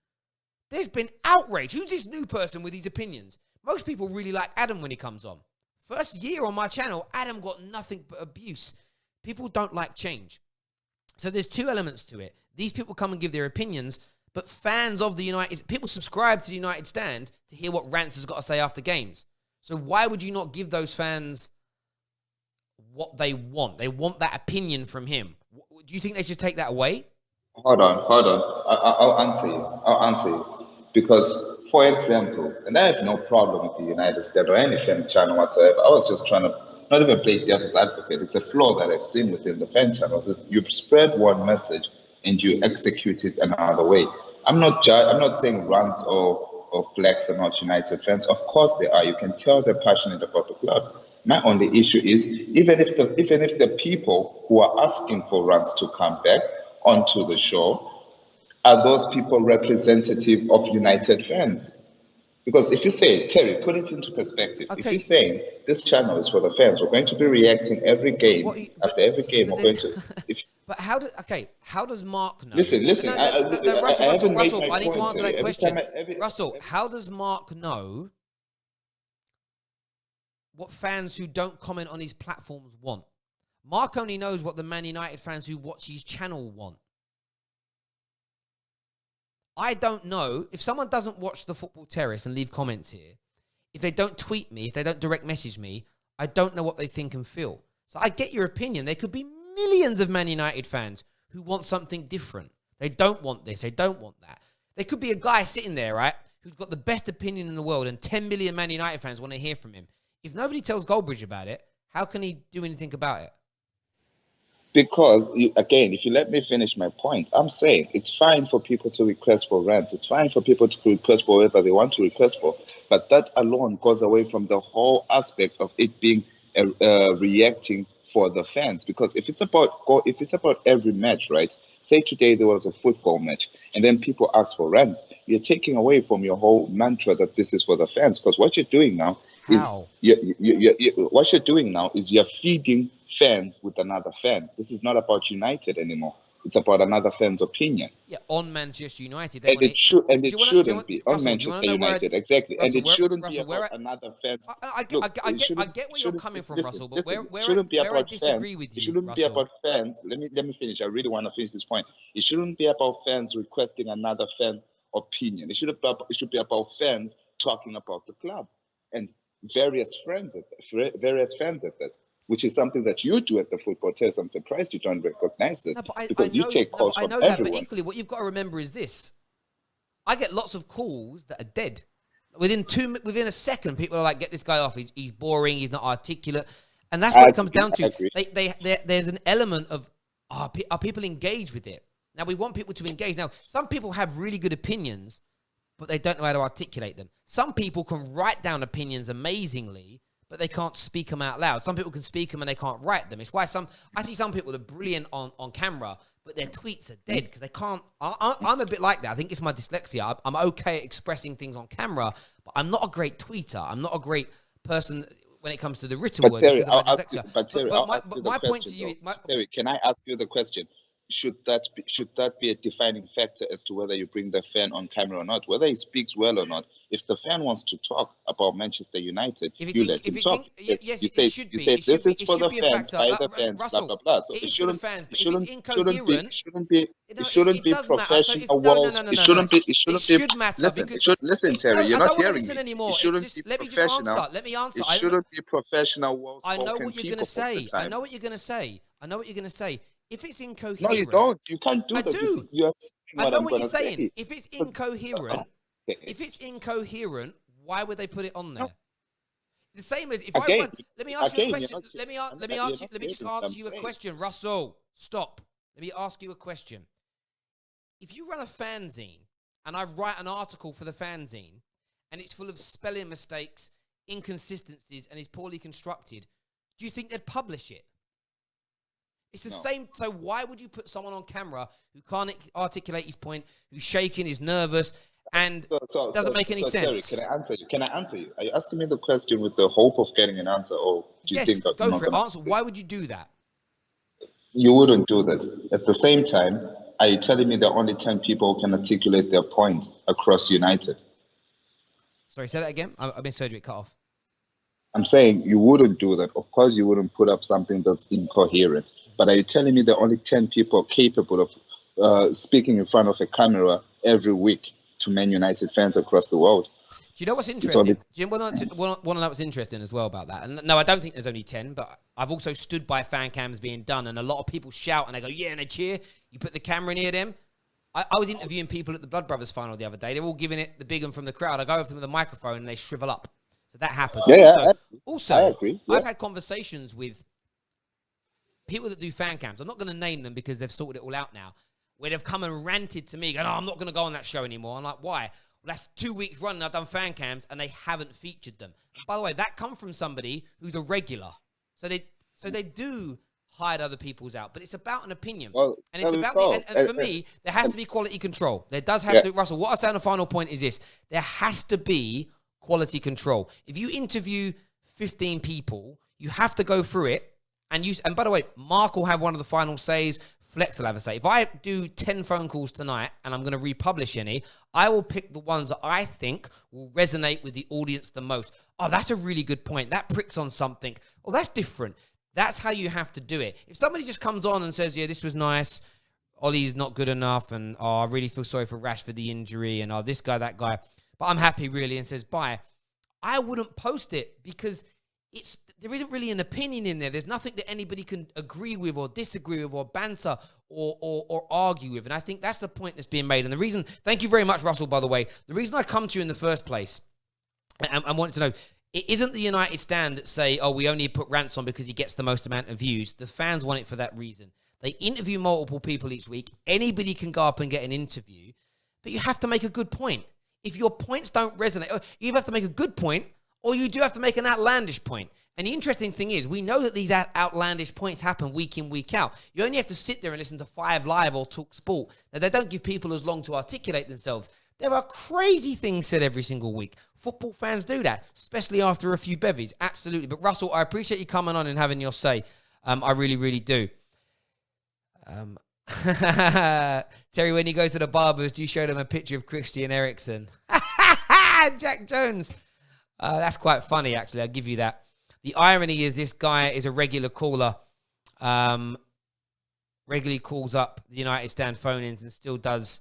[SPEAKER 1] there's been outrage. Who's this new person with these opinions? Most people really like Adam when he comes on. First year on my channel, Adam got nothing but abuse. People don't like change. So there's two elements to it. These people come and give their opinions, but fans of the United... People subscribe to the United Stand to hear what Rance has got to say after games. So why would you not give those fans what they want? They want that opinion from him. Do you think they should take that away?
[SPEAKER 2] Hold on. I'll answer you. Because, for example, and I have no problem with the United States or any fan channel whatsoever. I was just trying to not even play devil's advocate. It's a flaw that I've seen within the fan channels. Is you spread one message and you execute it another way. I'm not saying runs or flex are not United fans. Of course they are. You can tell they're passionate about the club. My only issue is even if the people who are asking for runs to come back onto the show are those people representative of United fans? Because if you say, Terry, put it into perspective. If you're
[SPEAKER 1] Okay,
[SPEAKER 2] saying this channel is for the fans, we're going to be reacting every
[SPEAKER 1] but
[SPEAKER 2] game. After every game,
[SPEAKER 1] but
[SPEAKER 2] we're
[SPEAKER 1] then,
[SPEAKER 2] going to. If
[SPEAKER 1] but how does Mark know?
[SPEAKER 2] listen,
[SPEAKER 1] No,
[SPEAKER 2] I haven't made
[SPEAKER 1] Russell,
[SPEAKER 2] my
[SPEAKER 1] I need to
[SPEAKER 2] point.
[SPEAKER 1] answer
[SPEAKER 2] Terry.
[SPEAKER 1] that
[SPEAKER 2] Every
[SPEAKER 1] question.
[SPEAKER 2] time, every
[SPEAKER 1] How does Mark know what fans who don't comment on his platforms want? Mark only knows what the Man United fans who watch his channel want. I don't know. If someone doesn't watch the Football Terrace and leave comments here, if they don't tweet me, if they don't direct message me, I don't know what they think and feel. So I get your opinion. There could be millions of Man United fans who want something different. They don't want this. They don't want that. There could be a guy sitting there, right, who's got the best opinion in the world and 10 million Man United fans want to hear from him. If nobody tells Goldbridge about it, how can he do anything about it?
[SPEAKER 2] Because, again, if you let me finish my point, I'm saying it's fine for people to request for rents. It's fine for people to request for whatever they want to request for. But that alone goes away from the whole aspect of it being reacting for the fans. Because if it's about every match, right? Say today there was a football match, and then people ask for rents. You're taking away from your whole mantra that this is for the fans. Because what you're doing now is
[SPEAKER 1] How?
[SPEAKER 2] what you're doing now is you're feeding fans with another fan. This is not about United anymore. It's about another fan's opinion.
[SPEAKER 1] Yeah, on Manchester United.
[SPEAKER 2] And it shouldn't be on
[SPEAKER 1] Russell, do you want
[SPEAKER 2] Manchester
[SPEAKER 1] to know where
[SPEAKER 2] United, exactly. And
[SPEAKER 1] Russell,
[SPEAKER 2] it shouldn't be
[SPEAKER 1] Russell,
[SPEAKER 2] about another fan's. Look,
[SPEAKER 1] I
[SPEAKER 2] it
[SPEAKER 1] get, I
[SPEAKER 2] shouldn't.
[SPEAKER 1] get
[SPEAKER 2] It
[SPEAKER 1] where you're
[SPEAKER 2] shouldn't.
[SPEAKER 1] coming from,
[SPEAKER 2] Listen,
[SPEAKER 1] Russell, but
[SPEAKER 2] listen. It shouldn't be
[SPEAKER 1] where I
[SPEAKER 2] about fans.
[SPEAKER 1] disagree with
[SPEAKER 2] It
[SPEAKER 1] you,
[SPEAKER 2] shouldn't be
[SPEAKER 1] Russell.
[SPEAKER 2] about fans. Let me finish. I really want to finish this point. It shouldn't be about fans requesting another fan opinion. It should be about fans talking about the club and various fans at that, which is something that you do at the Football Terrace. I'm surprised you don't recognize it
[SPEAKER 1] No, but I
[SPEAKER 2] because you
[SPEAKER 1] know,
[SPEAKER 2] take
[SPEAKER 1] no, but
[SPEAKER 2] calls
[SPEAKER 1] I
[SPEAKER 2] from
[SPEAKER 1] know that. But
[SPEAKER 2] everyone.
[SPEAKER 1] equally, what you've got to remember is this: I get lots of calls that are dead. Within a second, people are like, get this guy off. He's boring. He's not articulate. And that's what it comes down to. There's an element of, are people engaged with it? Now, we want people to engage. Now, some people have really good opinions, but they don't know how to articulate them. Some people can write down opinions amazingly, but they can't speak them out loud. Some people can speak them and they can't write them. It's why I see some people that are brilliant on camera, but their tweets are dead because they can't. I'm a bit like that. I think it's my dyslexia. I'm okay at expressing things on camera, but I'm not a great tweeter. I'm not a great person when it comes to the written word.
[SPEAKER 2] Terry,
[SPEAKER 1] because of my dyslexia.
[SPEAKER 2] my point to you, Terry, can I ask you the question? Should that be a defining factor as to whether you bring the fan on camera or not, whether he speaks well or not? If the fan wants to talk about Manchester United, you let him talk.
[SPEAKER 1] Yes,
[SPEAKER 2] you
[SPEAKER 1] it
[SPEAKER 2] say
[SPEAKER 1] should be.
[SPEAKER 2] this is for the fans, by the fans,
[SPEAKER 1] Russell,
[SPEAKER 2] blah blah blah. So
[SPEAKER 1] it shouldn't
[SPEAKER 2] be professional. It shouldn't be.
[SPEAKER 1] It should matter.
[SPEAKER 2] Listen, Terry, you're not hearing me.
[SPEAKER 1] Anymore.
[SPEAKER 2] It shouldn't be professional.
[SPEAKER 1] Let me answer.
[SPEAKER 2] It shouldn't be professional.
[SPEAKER 1] I know what you're going to say. I know what you're going to say. If it's incoherent...
[SPEAKER 2] No, you don't. You can't do that.
[SPEAKER 1] I do.
[SPEAKER 2] I
[SPEAKER 1] know what you're saying. If it's incoherent, why would they put it on there? No. The same as if let me ask you a question. Let me just answer you a question. Russell, stop. Let me ask you a question. If you run a fanzine and I write an article for the fanzine and it's full of spelling mistakes, inconsistencies, and is poorly constructed, do you think they'd publish it? It's the same. So why would you put someone on camera who can't articulate his point, who's shaking, is nervous, and doesn't make any sense?
[SPEAKER 2] Terry, can I answer you? Are you asking me the question with the hope of getting an answer, or do you think that
[SPEAKER 1] go for it? Answer. Why would you do that?
[SPEAKER 2] You wouldn't do that. At the same time, are you telling me that only 10 people can articulate their point across United?
[SPEAKER 1] Sorry, say that again. I misheard you. It cut off.
[SPEAKER 2] I'm saying you wouldn't do that. Of course, you wouldn't put up something that's incoherent. But are you telling me that only 10 people are capable of speaking in front of a camera every week to Man United fans across the world?
[SPEAKER 1] Do you know what's interesting? Do you want to know what's interesting as well about that? And no, I don't think there's only 10, but I've also stood by fan cams being done, and a lot of people shout and they go, yeah, and they cheer. You put the camera near them. I was interviewing people at the Blood Brothers final the other day. They're all giving it the big one from the crowd. I go over to them with a microphone and they shrivel up. So that happens. Also, I agree. Yeah. I've had conversations with people that do fan cams. I'm not going to name them because they've sorted it all out now, where they've come and ranted to me, going, I'm not going to go on that show anymore. I'm like, why? Well, that's 2 weeks running. I've done fan cams and they haven't featured them. And by the way, that come from somebody who's a regular. So they do hide other people's out, but it's about an opinion. Well, and it's about and for me, there has to be quality control. There does have to, Russell, what I say on the final point is this. There has to be quality control. If you interview 15 people, you have to go through it. And by the way, Mark will have one of the final says. Flex will have a say. If I do 10 phone calls tonight and I'm going to republish any, I will pick the ones that I think will resonate with the audience the most. Oh, that's a really good point. That pricks on something. Oh, that's different. That's how you have to do it. If somebody just comes on and says, yeah, this was nice, Ollie's not good enough, and oh, I really feel sorry for Rash for the injury, and oh, this guy, that guy, but I'm happy really, and says bye, I wouldn't post it because there isn't really an opinion in there. There's nothing that anybody can agree with or disagree with or banter or argue with. And I think that's the point that's being made. And the reason, thank you very much, Russell, by the way, the reason I come to you in the first place, and I wanted to know, it isn't the United stand that say, oh, we only put Rants on because he gets the most amount of views. The fans want it for that reason. They interview multiple people each week. Anybody can go up and get an interview, but you have to make a good point. If your points don't resonate, you have to make a good point, or you do have to make an outlandish point. And the interesting thing is, we know that these outlandish points happen week in, week out. You only have to sit there and listen to 5 Live or Talk Sport. Now, they don't give people as long to articulate themselves. There are crazy things said every single week. Football fans do that, especially after a few bevies. Absolutely. But Russell, I appreciate you coming on and having your say. I really, really do. Terry, when you go to the barbers, do you show them a picture of Christian Eriksen? Jack Jones. That's quite funny, actually. I'll give you that. The irony is this guy is a regular caller. Regularly calls up the United Stand phone-ins and still does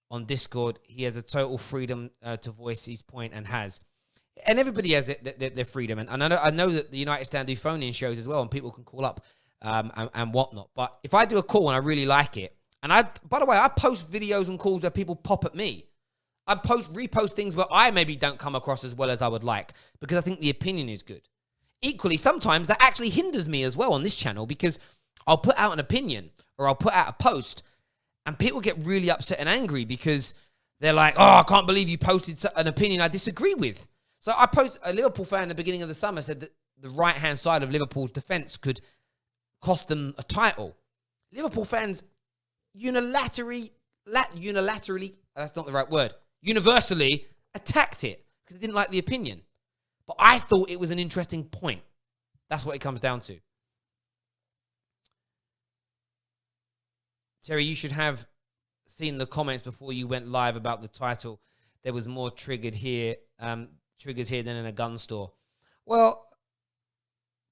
[SPEAKER 1] on Discord. He has a total freedom to voice his point and has. And everybody has their freedom. And I know that the United Stand do phone-in shows as well and people can call up and whatnot. But if I do a call and I really like it, and by the way, I post videos and calls that people pop at me. I repost things where I maybe don't come across as well as I would like because I think the opinion is good. Equally, sometimes that actually hinders me as well on this channel because I'll put out an opinion or I'll put out a post and people get really upset and angry because they're like, oh, I can't believe you posted an opinion I disagree with. So a Liverpool fan at the beginning of the summer said that the right-hand side of Liverpool's defence could cost them a title. Liverpool fans unilaterally, that's not the right word, universally attacked it because they didn't like the opinion. But I thought it was an interesting point. That's what it comes down to. Terry, you should have seen the comments before you went live about the title. There was more triggers here than in a gun store. Well,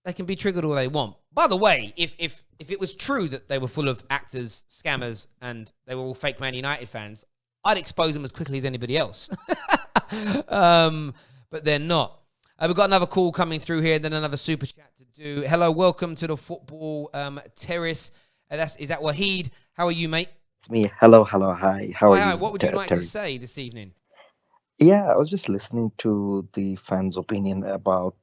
[SPEAKER 1] they can be triggered all they want. By the way, if it was true that they were full of actors, scammers, and they were all fake Man United fans, I'd expose them as quickly as anybody else. But they're not. We've got another call coming through here, then another super chat to do. Hello, welcome to the Football Terrace. Is that Wahid? How are you, mate?
[SPEAKER 3] It's me. Hello, hi. How are you?
[SPEAKER 1] What would you like
[SPEAKER 3] Terry?
[SPEAKER 1] to say this evening?
[SPEAKER 3] Yeah, I was just listening to the fans' opinion about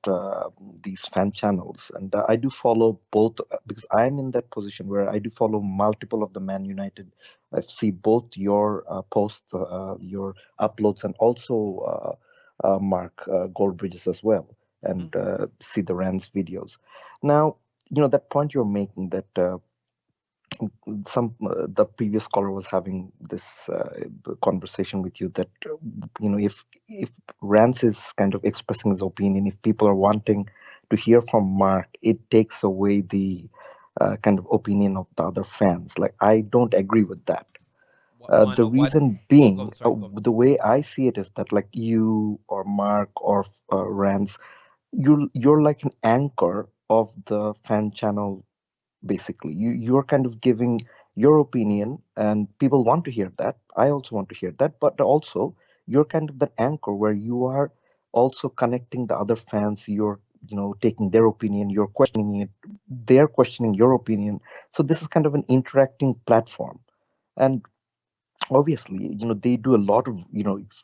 [SPEAKER 3] these fan channels, and I do follow both because I'm in that position where I do follow multiple of the Man United. I see both your posts, your uploads, and also Mark Goldbridge's as well, and see the Rans videos. Now, that point you're making that. The previous caller was having this conversation with you that if Rance is kind of expressing his opinion, if people are wanting to hear from Mark, it takes away the kind of opinion of the other fans. Like, I don't agree with that. The reason being, the way I see it is that, like, you or Mark or Rance, you're like an anchor of the fan channel. Basically, you're kind of giving your opinion and people want to hear that. I also want to hear that, but also you're kind of that anchor where you are also connecting the other fans. You're taking their opinion, you're questioning it, they're questioning your opinion. So this is kind of an interacting platform. And obviously, they do a lot of,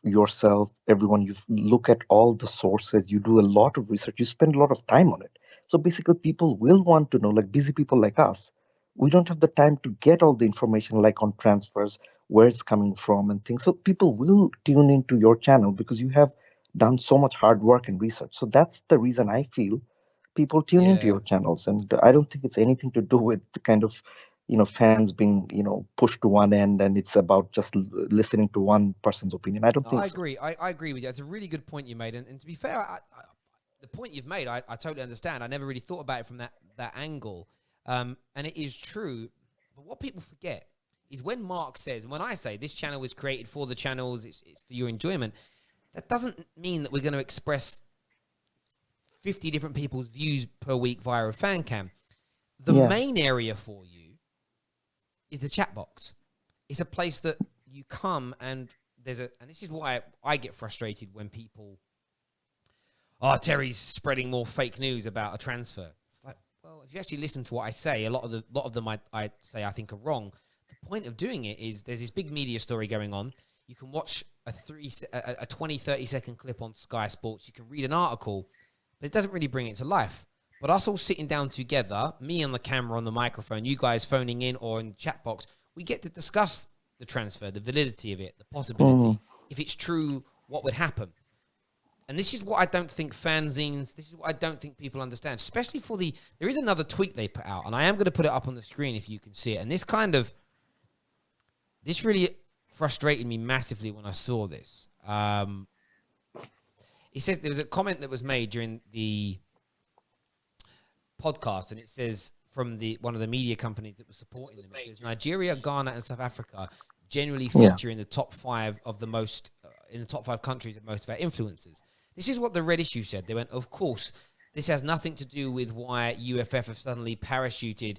[SPEAKER 3] yourself, everyone, you look at all the sources, you do a lot of research, you spend a lot of time on it. So basically people will want to know, like busy people like us, we don't have the time to get all the information like on transfers, where it's coming from and things. So people will tune into your channel because you have done so much hard work and research. So that's the reason I feel people tune into your channels. And I don't think it's anything to do with the kind of fans being pushed to one end and it's about just listening to one person's opinion. I don't think
[SPEAKER 1] I agree. I agree with you. It's a really good point you made, and to be fair, the point you've made, I totally understand. I never really thought about it from that angle, and it is true. But what people forget is when Mark says, when I say this channel was created for the channels, it's for your enjoyment, that doesn't mean that we're going to express 50 different people's views per week via a fan cam. The main area for you is the chat box. It's a place that you come and and this is why I get frustrated when people, Terry's spreading more fake news about a transfer. It's like, well, if you actually listen to what I say, a lot of them I say I think are wrong. The point of doing it is there's this big media story going on. You can watch a 20, 30-second clip on Sky Sports. You can read an article, but it doesn't really bring it to life. But us all sitting down together, me on the camera, on the microphone, you guys phoning in or in the chat box, we get to discuss the transfer, the validity of it, the possibility. If it's true, what would happen? And this is what I don't think fanzines, this is what I don't think people understand, especially there is another tweet they put out, and I am going to put it up on the screen if you can see it. And this really frustrated me massively when I saw this. It says there was a comment that was made during the podcast, and it says from one of the media companies that was supporting them, it says Nigeria, Ghana, and South Africa generally feature in the top 5 of the most in the top 5 countries of most of our influencers. This is what the Red Issue said. They went, of course, this has nothing to do with why UFF have suddenly parachuted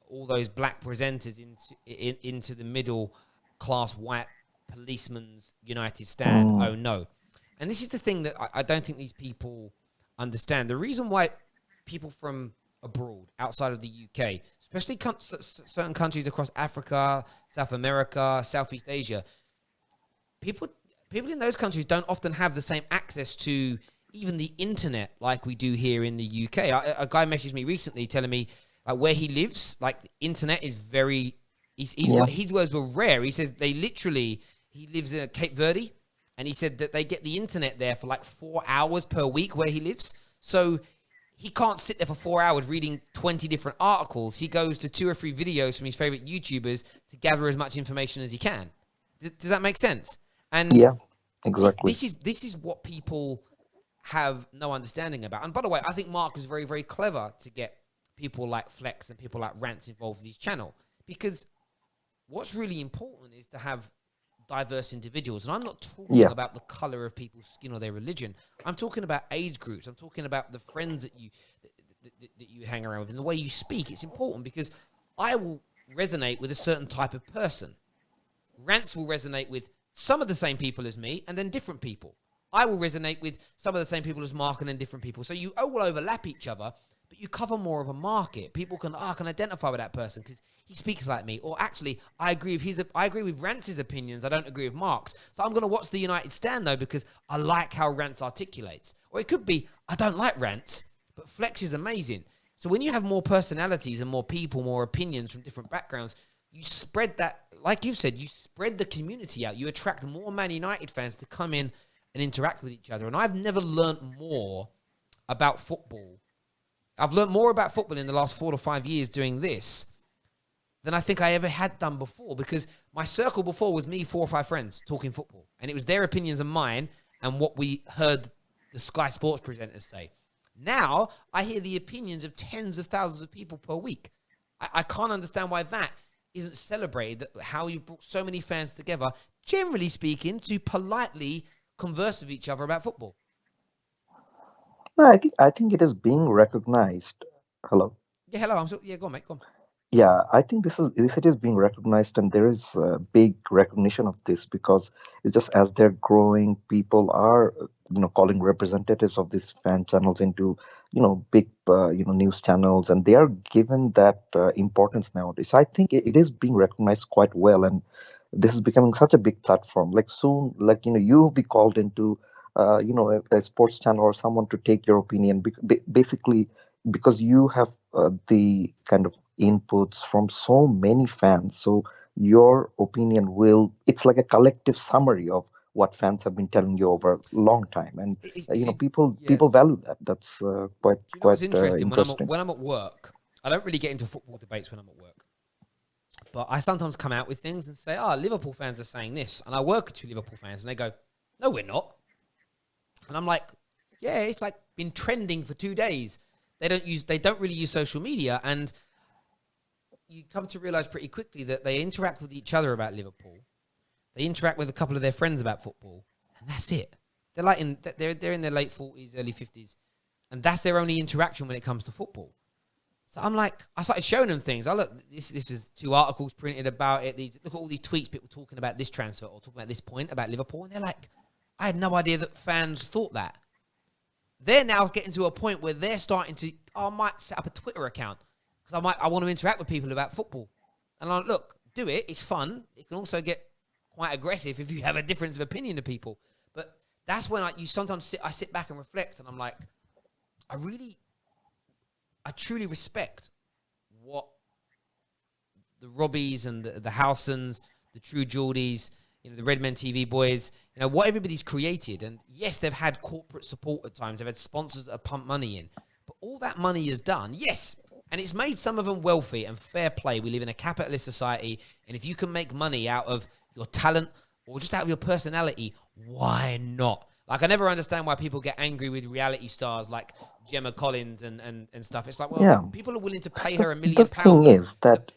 [SPEAKER 1] all those black presenters into the middle class white policeman's United stand. Oh no. And this is the thing that I don't think these people understand. The reason why people from abroad, outside of the UK, especially certain countries across Africa, South America, Southeast Asia, people, people in those countries don't often have the same access to even the internet like we do here in the UK. A guy messaged me recently telling me like where he lives, like the internet is very. His words were rare. He says he lives in Cape Verde, and he said that they get the internet there for like 4 hours per week where he lives. So he can't sit there for 4 hours reading 20 different articles. He goes to 2 or 3 videos from his favorite YouTubers to gather as much information as he can. Does that make sense? And
[SPEAKER 3] Yeah, exactly.
[SPEAKER 1] this is what people have no understanding about. And by the way, I think Mark was very, very clever to get people like Flex and people like Rants involved with his channel, because what's really important is to have diverse individuals. And I'm not talking about the color of people's skin or their religion. I'm talking about age groups. I'm talking about the friends that you hang around with and the way you speak. It's important because I will resonate with a certain type of person. Rants will resonate with some of the same people as me and then different people. I will resonate with some of the same people as Mark and then different people. So you all will overlap each other, but you cover more of a market. People can identify with that person because he speaks like me. Or actually, I agree with Rance's opinions. I don't agree with Mark's. So I'm going to watch the United Stand though because I like how Rance articulates. Or it could be I don't like Rance, but Flex is amazing. So when you have more personalities and more people, more opinions from different backgrounds, you spread that, like you've said, you spread the community out. You attract more Man United fans to come in and interact with each other. And I've never learnt more about football. I've learned more about football in the last 4 to 5 years doing this than I think I ever had done before, because my circle before was me, 4 or 5 friends talking football. And it was their opinions and mine and what we heard the Sky Sports presenters say. Now, I hear the opinions of tens of thousands of people per week. I can't understand why that isn't celebrated, how you brought so many fans together, generally speaking, to politely converse with each other about football.
[SPEAKER 3] No, I think it is being recognized. Hello.
[SPEAKER 1] Yeah, hello. Go on, mate. Go on.
[SPEAKER 3] Yeah, I think this it is being recognized, and there is big recognition of this because it's just as they're growing, people are calling representatives of these fan channels into big news channels, and they are given that importance nowadays. So I think it is being recognized quite well, and this is becoming such a big platform. Like soon, like you'll be called into a sports channel or someone to take your opinion, basically because you have the kind of inputs from so many fans. So your opinion it's like a collective summary of what fans have been telling you over a long time, and people value that. That's quite
[SPEAKER 1] Do you know what's
[SPEAKER 3] interesting.
[SPEAKER 1] When I'm at work, I don't really get into football debates when I'm at work, but I sometimes come out with things and say, Liverpool fans are saying this, and I work with 2 Liverpool fans and they go, no, we're not. And I'm like, yeah, it's like been trending for 2 days. They don't really use social media, and you come to realize pretty quickly that they interact with each other about Liverpool. They interact with a couple of their friends about football, and that's it. They're in their late 40s, early 50s, and that's their only interaction when it comes to football. So I'm like, I started showing them things. Look, this is 2 articles printed about it. Look at all these tweets, people talking about this transfer or talking about this point about Liverpool, and they're like, I had no idea that fans thought that. They're now getting to a point where they're starting to, I might set up a Twitter account because I want to interact with people about football. And I'm like, look, do it. It's fun. It can also get quite aggressive if you have a difference of opinion to people. But that's when I sit back and reflect, and I'm like, I truly respect what the Robbies and the Howsons, the True Geordies, the Redmen TV boys, what everybody's created. And yes, they've had corporate support at times. They've had sponsors that have pumped money in. But all that money is done, yes, and it's made some of them wealthy and fair play. We live in a capitalist society, and if you can make money out of your talent or just out of your personality, why not? Like, I never understand why people get angry with reality stars like Gemma Collins and stuff. It's like, well, people are willing to pay her £1 million.
[SPEAKER 3] The thing is that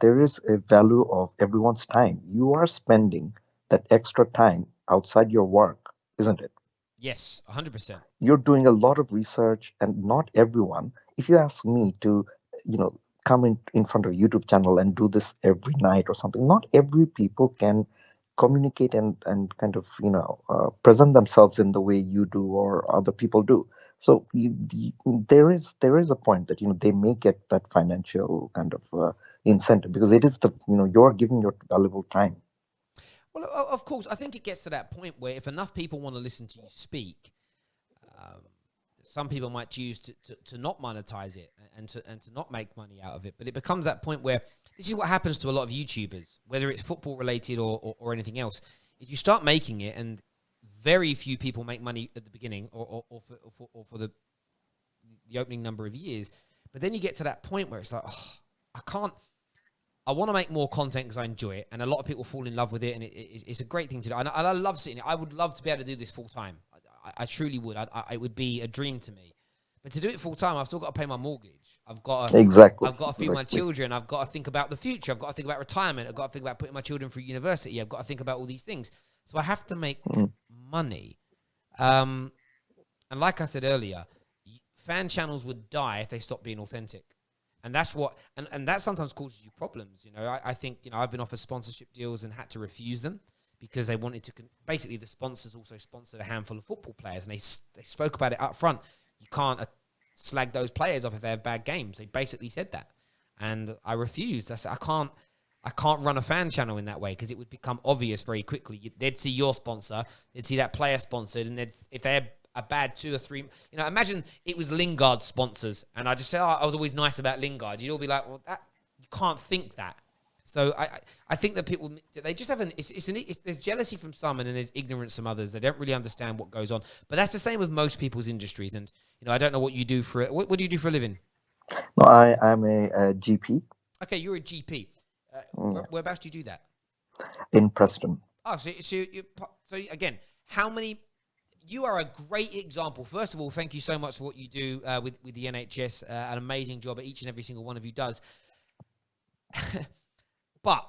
[SPEAKER 3] there is a value of everyone's time. You are spending that extra time outside your work, isn't it?
[SPEAKER 1] Yes, 100%.
[SPEAKER 3] You're doing a lot of research, and not everyone. If you ask me to, come in front of a YouTube channel and do this every night or something, not every people can communicate and kind of present themselves in the way you do or other people do. So there is a point that they may get that financial kind of incentive because it is you're giving your valuable time.
[SPEAKER 1] Well, of course, I think it gets to that point where if enough people want to listen to you speak, some people might choose to not monetize it and to not make money out of it. But it becomes that point where this is what happens to a lot of YouTubers, whether it's football related or anything else. Is you start making it, and very few people make money at the beginning or for the opening number of years. But then you get to that point where it's like, oh, I want to make more content because I enjoy it, and a lot of people fall in love with it, and it's a great thing to do. And I love seeing it. I would love to be able to do this full time. I truly would. It would be a dream to me. But to do it full time, I've still got to pay my mortgage. I've got to feed my children. I've got to think about the future. I've got to think about retirement. I've got to think about putting my children through university. I've got to think about all these things. So I have to make money. And like I said earlier, fan channels would die if they stopped being authentic. And that's what, and that sometimes causes you problems. You know, I think, you know, I've been offered sponsorship deals and had to refuse them because they wanted to, basically the sponsors also sponsored a handful of football players, and they spoke about it up front. You can't slag those players off if they have bad games. They basically said that. And I refused. I said, I can't run a fan channel in that way because it would become obvious very quickly. They'd see your sponsor, they'd see that player sponsored, and if they had a bad 2 or 3, you know, imagine it was Lingard sponsors, and I just say, I was always nice about Lingard. You'd all be like, well, that you can't think that. So I think that people, they just have there's jealousy from some, and then there's ignorance from others. They don't really understand what goes on. But that's the same with most people's industries. And, you know, I don't know what you do for it. What do you do for a living?
[SPEAKER 3] No, I'm a GP.
[SPEAKER 1] Okay, you're a GP. Whereabouts do you do that?
[SPEAKER 3] In Preston.
[SPEAKER 1] Oh, so again, how many? You are a great example. First of all, thank you so much for what you do with the NHS. An amazing job that each and every single one of you does. But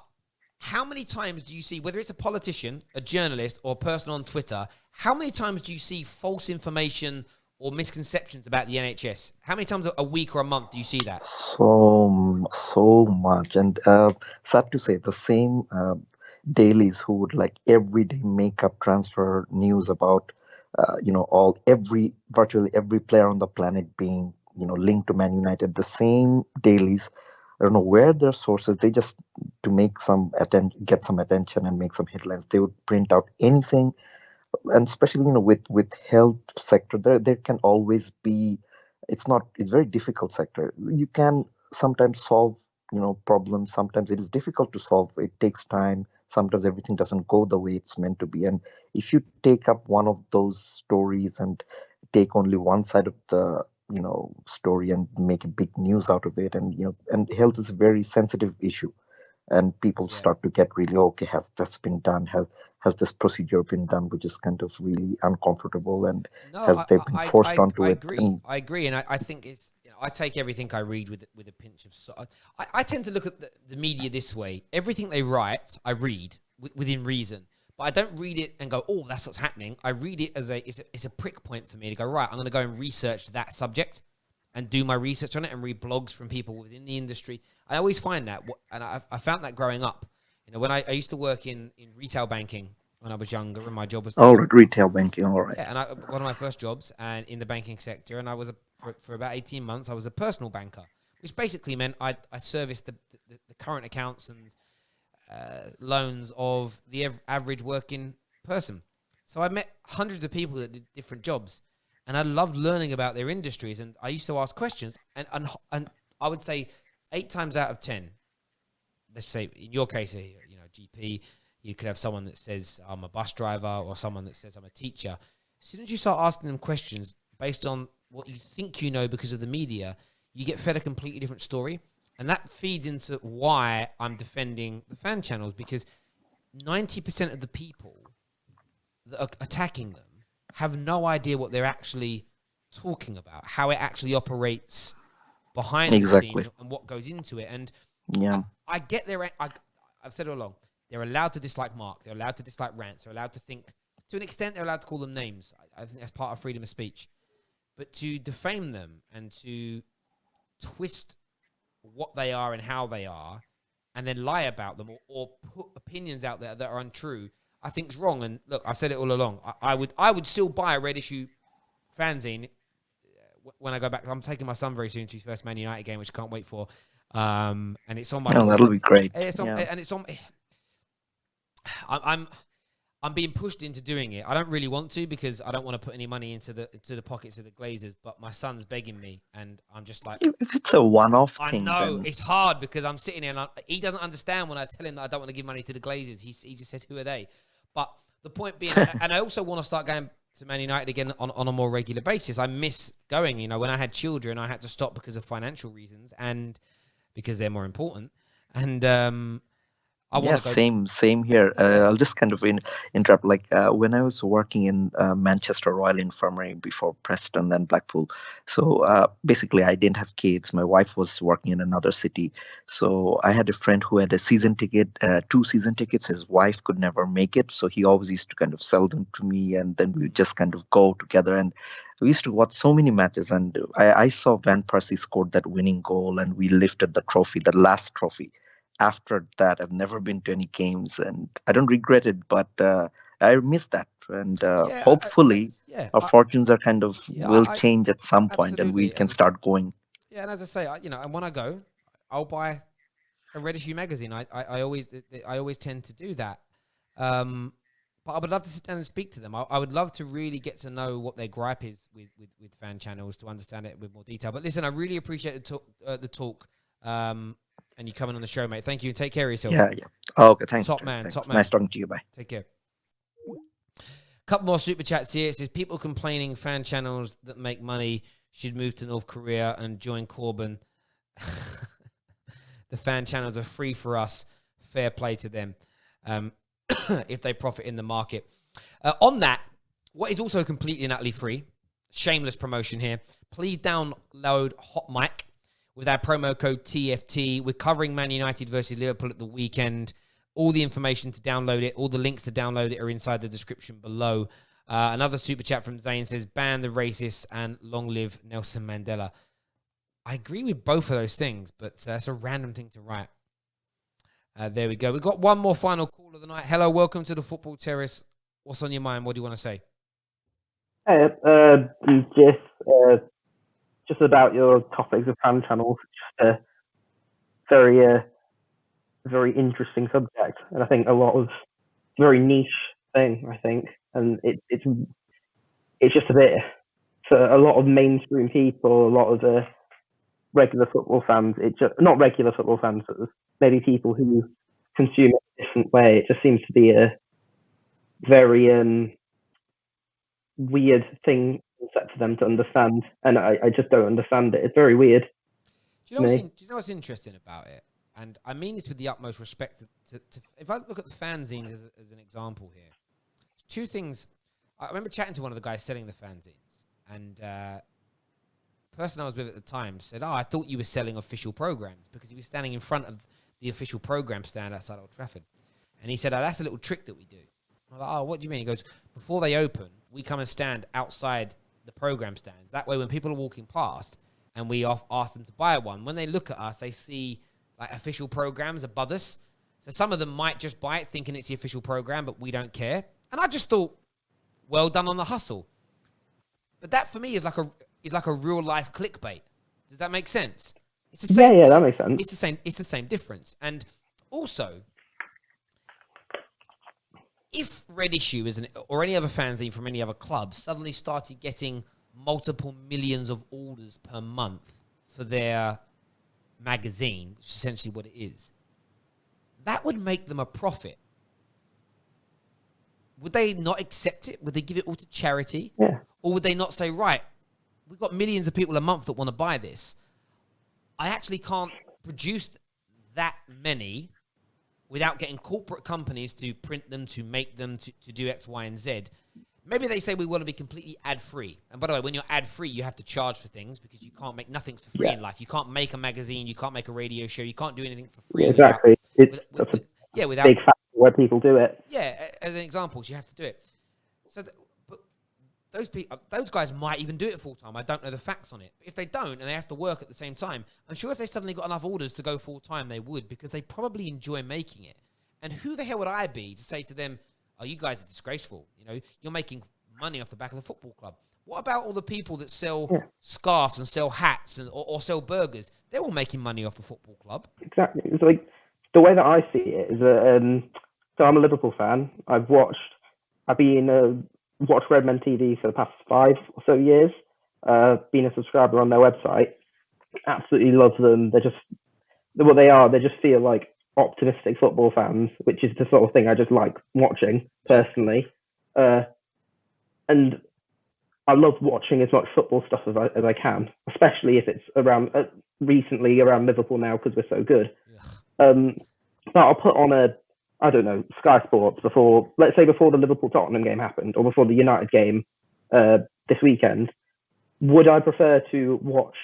[SPEAKER 1] how many times do you see, whether it's a politician, a journalist, or a person on Twitter, how many times do you see false information or misconceptions about the NHS? How many times a week or a month do you see that?
[SPEAKER 3] So much. And sad to say, the same dailies who would like every day make up transfer news about virtually every player on the planet being, linked to Man United. The same dailies, I don't know where their sources, they just, to make get some attention and make some headlines, they would print out anything. And especially, with health sector, there can always be, it's very difficult sector. You can sometimes solve, problems. Sometimes it is difficult to solve. It takes time. Sometimes everything doesn't go the way it's meant to be. And if you take up one of those stories and take only one side of the, story and make a big news out of it, and health is a very sensitive issue. And people start to get really, okay, has this been done? Has this procedure been done? Which is kind of really uncomfortable, and they been forced onto it?
[SPEAKER 1] I agree, and I think it's, I take everything I read with a pinch of salt. I tend to look at the media this way. Everything they write, I read within reason, but I don't read it and go, oh, that's what's happening. I read it as it's a prick point for me to go, right, I'm going to go and research that subject and do my research on it and read blogs from people within the industry. I always find that, and I found that growing up. When I used to work in retail banking when I was younger, and my job was
[SPEAKER 3] retail banking, all right.
[SPEAKER 1] Yeah, and one of my first jobs and in the banking sector, and I was for about 18 months, I was a personal banker, which basically meant I serviced the current accounts and loans of the average working person. So I met hundreds of people that did different jobs, and I loved learning about their industries, and I used to ask questions, and I would say 8 times out of 10, let's say in your case, GP, you could have someone that says I'm a bus driver or someone that says I'm a teacher. As soon as you start asking them questions based on what you think you know because of the media, you get fed a completely different story. And that feeds into why I'm defending the fan channels, because 90% of the people that are attacking them have no idea what they're actually talking about, how it actually operates behind the scenes and what goes into it. And I get their, I've said it all along, they're allowed to dislike Mark, they're allowed to dislike rants, they're allowed to think, to an extent, they're allowed to call them names. I think that's part of freedom of speech. But to defame them and to twist what they are and how they are, and then lie about them or put opinions out there that are untrue, I think is wrong. And look, I've said it all along. I would still buy a red issue fanzine when I go back. I'm taking my son very soon to his first Man United game, which I can't wait for. And it's on my.
[SPEAKER 3] Oh, that'll be great.
[SPEAKER 1] And it's on. I'm being pushed into doing it. I don't really want to because I don't want to put any money into the pockets of the Glazers. But my son's begging me, and I'm just like,
[SPEAKER 3] If it's a one-off
[SPEAKER 1] I
[SPEAKER 3] thing,
[SPEAKER 1] know
[SPEAKER 3] then
[SPEAKER 1] it's hard because I'm sitting here and he doesn't understand when I tell him that I don't want to give money to the Glazers. He just said, "Who are they?" But the point being, and I also want to start going to Man United again on a more regular basis. I miss going. You know, when I had children, I had to stop because of financial reasons and because they're more important. And I want to go.
[SPEAKER 3] same here.
[SPEAKER 1] Yeah.
[SPEAKER 3] I'll just kind of interrupt. Like when I was working in Manchester Royal Infirmary before Preston and Blackpool, so basically I didn't have kids. My wife was working in another city, so I had a friend who had a season ticket, 2 season tickets. His wife could never make it, so he always used to kind of sell them to me, and then we would just kind of go together. And we used to watch so many matches, and I saw Van Persie scored that winning goal, and we lifted the trophy, the last trophy. After that, I've never been to any games, and I don't regret it, but I miss that. And
[SPEAKER 1] Yeah,
[SPEAKER 3] hopefully,
[SPEAKER 1] yeah,
[SPEAKER 3] our fortunes are kind of
[SPEAKER 1] yeah,
[SPEAKER 3] will change at some point, and we
[SPEAKER 1] absolutely.
[SPEAKER 3] can start going.
[SPEAKER 1] Yeah, and as I say, and when I go, I'll buy a Red Issue magazine. I always tend to do that. But I would love to sit down and speak to them. I would love to really get to know what their gripe is with fan channels to understand it with more detail. But listen, I really appreciate the talk. And you coming on the show, mate. Thank you. Take care of yourself.
[SPEAKER 3] Yeah. Oh, okay, thanks.
[SPEAKER 1] Top man.
[SPEAKER 3] Nice talking to you. Bye.
[SPEAKER 1] Take care. Couple more super chats here. It says people complaining fan channels that make money should move to North Korea and join Corbyn. The fan channels are free for us. Fair play to them. If they profit in the market. On that, what is also completely and utterly free, shameless promotion here, please download Hot Mic with our promo code TFT. We're covering Man United versus Liverpool at the weekend. All the information to download it, all the links to download it are inside the description below. Another super chat from Zane says, ban the racists and long live Nelson Mandela. I agree with both of those things, but that's a random thing to write. There we go. We've got one more final call of the night. Hello, welcome to the Football Terrace. What's on your mind? What do you want to say?
[SPEAKER 4] Hey, just about your topics of fan channels. Just a very interesting subject, and I think a lot of very niche thing. I think, and it's just a bit for a lot of mainstream people, a lot of regular football fans. It just not regular football fans, but maybe people who consume it a different way. It just seems to be a very weird thing set for them to understand, and I just don't understand it. It's very weird.
[SPEAKER 1] Do you know what's interesting about it? And I mean this with the utmost respect. If I look at the fanzines as an example here, two things. I remember chatting to one of the guys selling the fanzines, and the person I was with at the time said, "Oh, I thought you were selling official programs," because he was standing in front of the official program stand outside Old Trafford, and he said, "Oh, that's a little trick that we do." I'm like, "Oh, what do you mean?" He goes, "Before they open, we come and stand outside the program stands. That way, when people are walking past and we ask them to buy one, when they look at us, they see like official programs above us. So some of them might just buy it thinking it's the official program, but we don't care." And I just thought, well done on the hustle. But that for me is like a real life clickbait. Does that make sense? It's the same.
[SPEAKER 4] Yeah, that makes sense.
[SPEAKER 1] It's the same difference. And also, if Red Issue or any other fanzine from any other club suddenly started getting multiple millions of orders per month for their magazine, which is essentially what it is, that would make them a profit. Would they not accept it? Would they give it all to charity?
[SPEAKER 4] Yeah.
[SPEAKER 1] Or would they not say, right, we've got millions of people a month that want to buy this. I actually can't produce that many without getting corporate companies to print them, to make them, to do X, Y, and Z. Maybe they say we want to be completely ad-free. And by the way, when you're ad-free, you have to charge for things because you can't make nothing's for free in life. You can't make a magazine. You can't make a radio show. You can't do anything for free.
[SPEAKER 4] Yeah, exactly.
[SPEAKER 1] Without
[SPEAKER 4] big factor where people do it.
[SPEAKER 1] Yeah, as an example, you have to do it. So, but those guys might even do it full-time. I don't know the facts on it. But if they don't and they have to work at the same time, I'm sure if they suddenly got enough orders to go full-time, they would, because they probably enjoy making it. And who the hell would I be to say to them, "Oh, you guys are disgraceful. You know, you're making money off the back of the football club." What about all the people that sell scarves and sell hats or sell burgers? They're all making money off the football club.
[SPEAKER 4] Exactly. It's like the way that I see it is that So I'm a Liverpool fan. I've watched Redmen TV for the past 5 or so years. Been a subscriber on their website. Absolutely love them. They're just what they are. They just feel like optimistic football fans, which is the sort of thing I just like watching personally. And I love watching as much football stuff as I can, especially if it's around recently around Liverpool now because we're so good. But I'll put on Sky Sports before the Liverpool Tottenham game happened or before the United game this weekend. Would I prefer to watch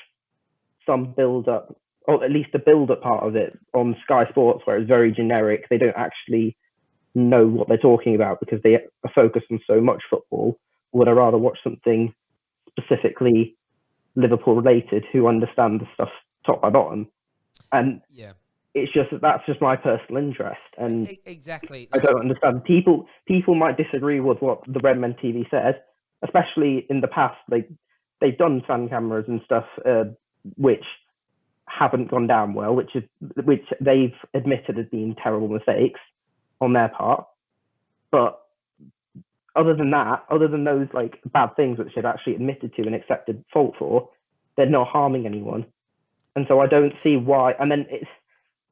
[SPEAKER 4] some build up, or at least the build up part of it on Sky Sports where it's very generic? They don't actually know what they're talking about because they are focused on so much football. Would I rather watch something specifically Liverpool related who understand the stuff top by bottom? And it's just that's just my personal interest, and
[SPEAKER 1] exactly.
[SPEAKER 4] I don't understand. People might disagree with what the Redmen TV said, especially in the past. They've done fan cameras and stuff which haven't gone down well, which they've admitted as being terrible mistakes on their part. But other than those like bad things which they've actually admitted to and accepted fault for, they're not harming anyone. And so I don't see why. And then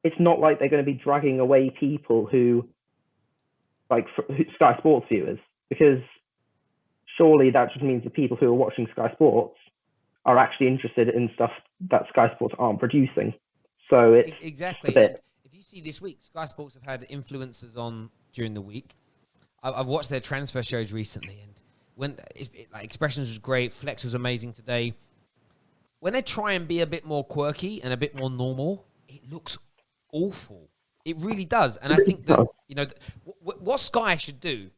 [SPEAKER 4] it's not like they're going to be dragging away people who like Sky Sports viewers, because surely that just means the people who are watching Sky Sports are actually interested in stuff that Sky Sports aren't producing. So it's
[SPEAKER 1] exactly.
[SPEAKER 4] If
[SPEAKER 1] you see this week, Sky Sports have had influencers on during the week. I've watched their transfer shows recently, and when Expressions was great, Flex was amazing today. When they try and be a bit more quirky and a bit more normal, it looks awful. It really does. And I think that what Sky should do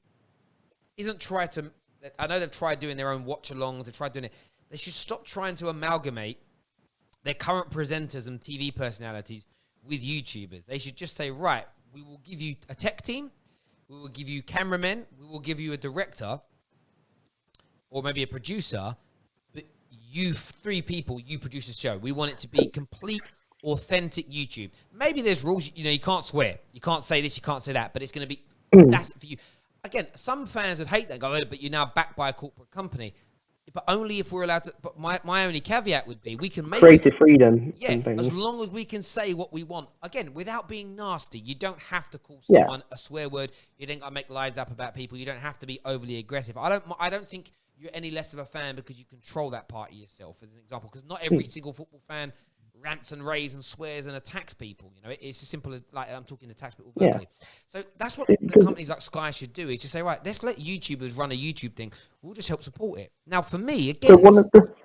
[SPEAKER 1] isn't try to. I know they've tried doing their own watch-alongs. They've tried doing it. They should stop trying to amalgamate their current presenters and TV personalities with YouTubers. They should just say, right, we will give you a tech team. We will give you cameramen. We will give you a director or maybe a producer. But you 3 people, you produce the show. We want it to be complete, authentic YouTube. Maybe there's rules. You can't swear. You can't say this. You can't say that. But it's going to be, that's it for you. Again, some fans would hate that. Go, but you're now backed by a corporate company. But only if we're allowed to. But my only caveat would be we can make
[SPEAKER 4] creative freedom.
[SPEAKER 1] Yeah, as long as we can say what we want. Again, without being nasty. You don't have to call someone a swear word. You think I make lies up about people. You don't have to be overly aggressive. I don't think you're any less of a fan because you control that part of yourself, as an example. Because not every single football fan rants and raves and swears and attacks people. It's as simple as I'm talking to attacks people verbally. So that's what the companies like Sky should do, is just say, right, let's let YouTubers run a YouTube thing. We'll just help support it. Now, for me, again,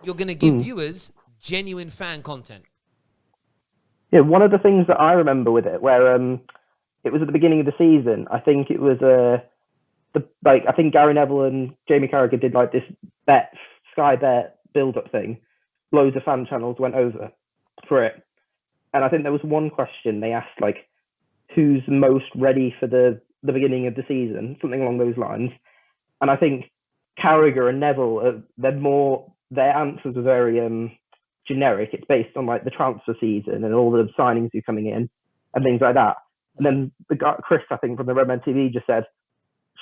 [SPEAKER 1] you're going to give viewers genuine fan content.
[SPEAKER 4] Yeah, one of the things that I remember with it, where it was at the beginning of the season. I think it was I think Gary Neville and Jamie Carragher did like this Sky Bet build-up thing. Loads of fan channels went over for it, and I think there was one question they asked, like, who's most ready for the beginning of the season, something along those lines. And I think Carragher and Neville, their answers are very generic. It's based on like the transfer season and all the signings who are coming in and things like that. And then the guy, Chris, I think from the Redmen TV, just said,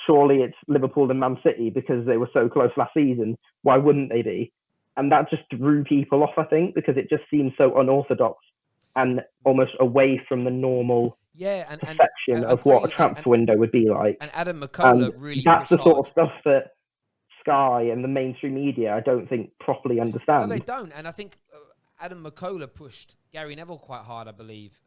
[SPEAKER 4] surely it's Liverpool and Man City because they were so close last season. Why wouldn't they be? And that just drew people off, I think, because it just seems so unorthodox and almost away from the normal perception of what a transfer window would be like.
[SPEAKER 1] And Adam McCullough really
[SPEAKER 4] that's the sort of stuff that Sky and the mainstream media, I don't think, properly understand.
[SPEAKER 1] No, they don't. And I think Adam McCullough pushed Gary Neville quite hard, I believe.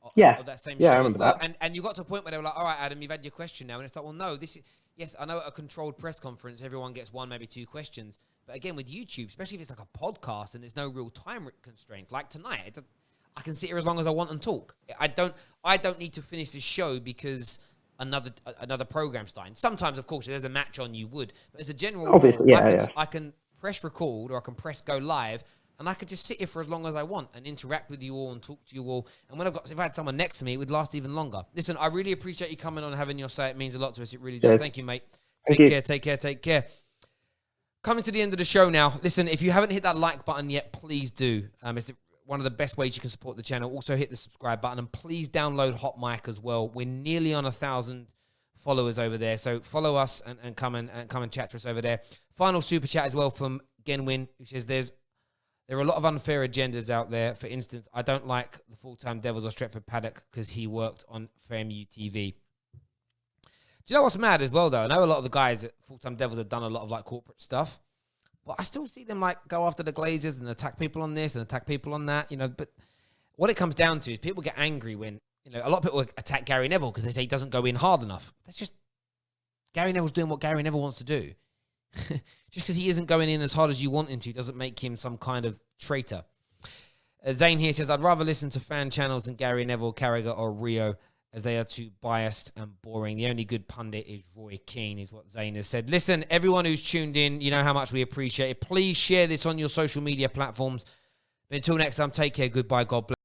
[SPEAKER 1] Of that same show
[SPEAKER 4] I remember
[SPEAKER 1] as well.
[SPEAKER 4] that.
[SPEAKER 1] And you got to a point where they were like, all right, Adam, you've had your question now. And it's like, well, no, this is... Yes, I know at a controlled press conference, everyone gets 1, maybe 2 questions. But again, with YouTube, especially if it's like a podcast and there's no real time constraint, like tonight, I can sit here as long as I want and talk. I don't need to finish this show because another program's starting. Sometimes, of course, if there's a match on, you would. But as a general rule, I can press record or I can press go live, and I could just sit here for as long as I want and interact with you all and talk to you all. And if I had someone next to me, it would last even longer. Listen, I really appreciate you coming on and having your say. It means a lot to us. It really does. Yes. Thank you, mate. Take care. Coming to the end of the show now. Listen, if you haven't hit that like button yet, please do. It's one of the best ways you can support the channel. Also hit the subscribe button, and please download Hot Mic as well. We're nearly on 1,000 followers over there. So follow us and come and chat to us over there. Final super chat as well from Genwin, who says there are a lot of unfair agendas out there. For instance, I don't like the full-time Devils or Stretford Paddock because he worked on FAMU TV. Do you know what's mad as well, though? I know a lot of the guys at full-time Devils have done a lot of like corporate stuff, but I still see them like go after the Glazers and attack people on this and attack people on that, you know. But what it comes down to is people get angry when, you know, a lot of people attack Gary Neville because they say he doesn't go in hard enough. That's just Gary Neville's doing what Gary Neville wants to do. Just because he isn't going in as hard as you want him to doesn't make him some kind of traitor. Zane here says, I'd rather listen to fan channels than Gary Neville, Carragher, or Rio, as they are too biased and boring. The only good pundit is Roy Keane, is what Zane has said. Listen, everyone who's tuned in, you know how much we appreciate it. Please share this on your social media platforms. But until next time, take care. Goodbye. God bless.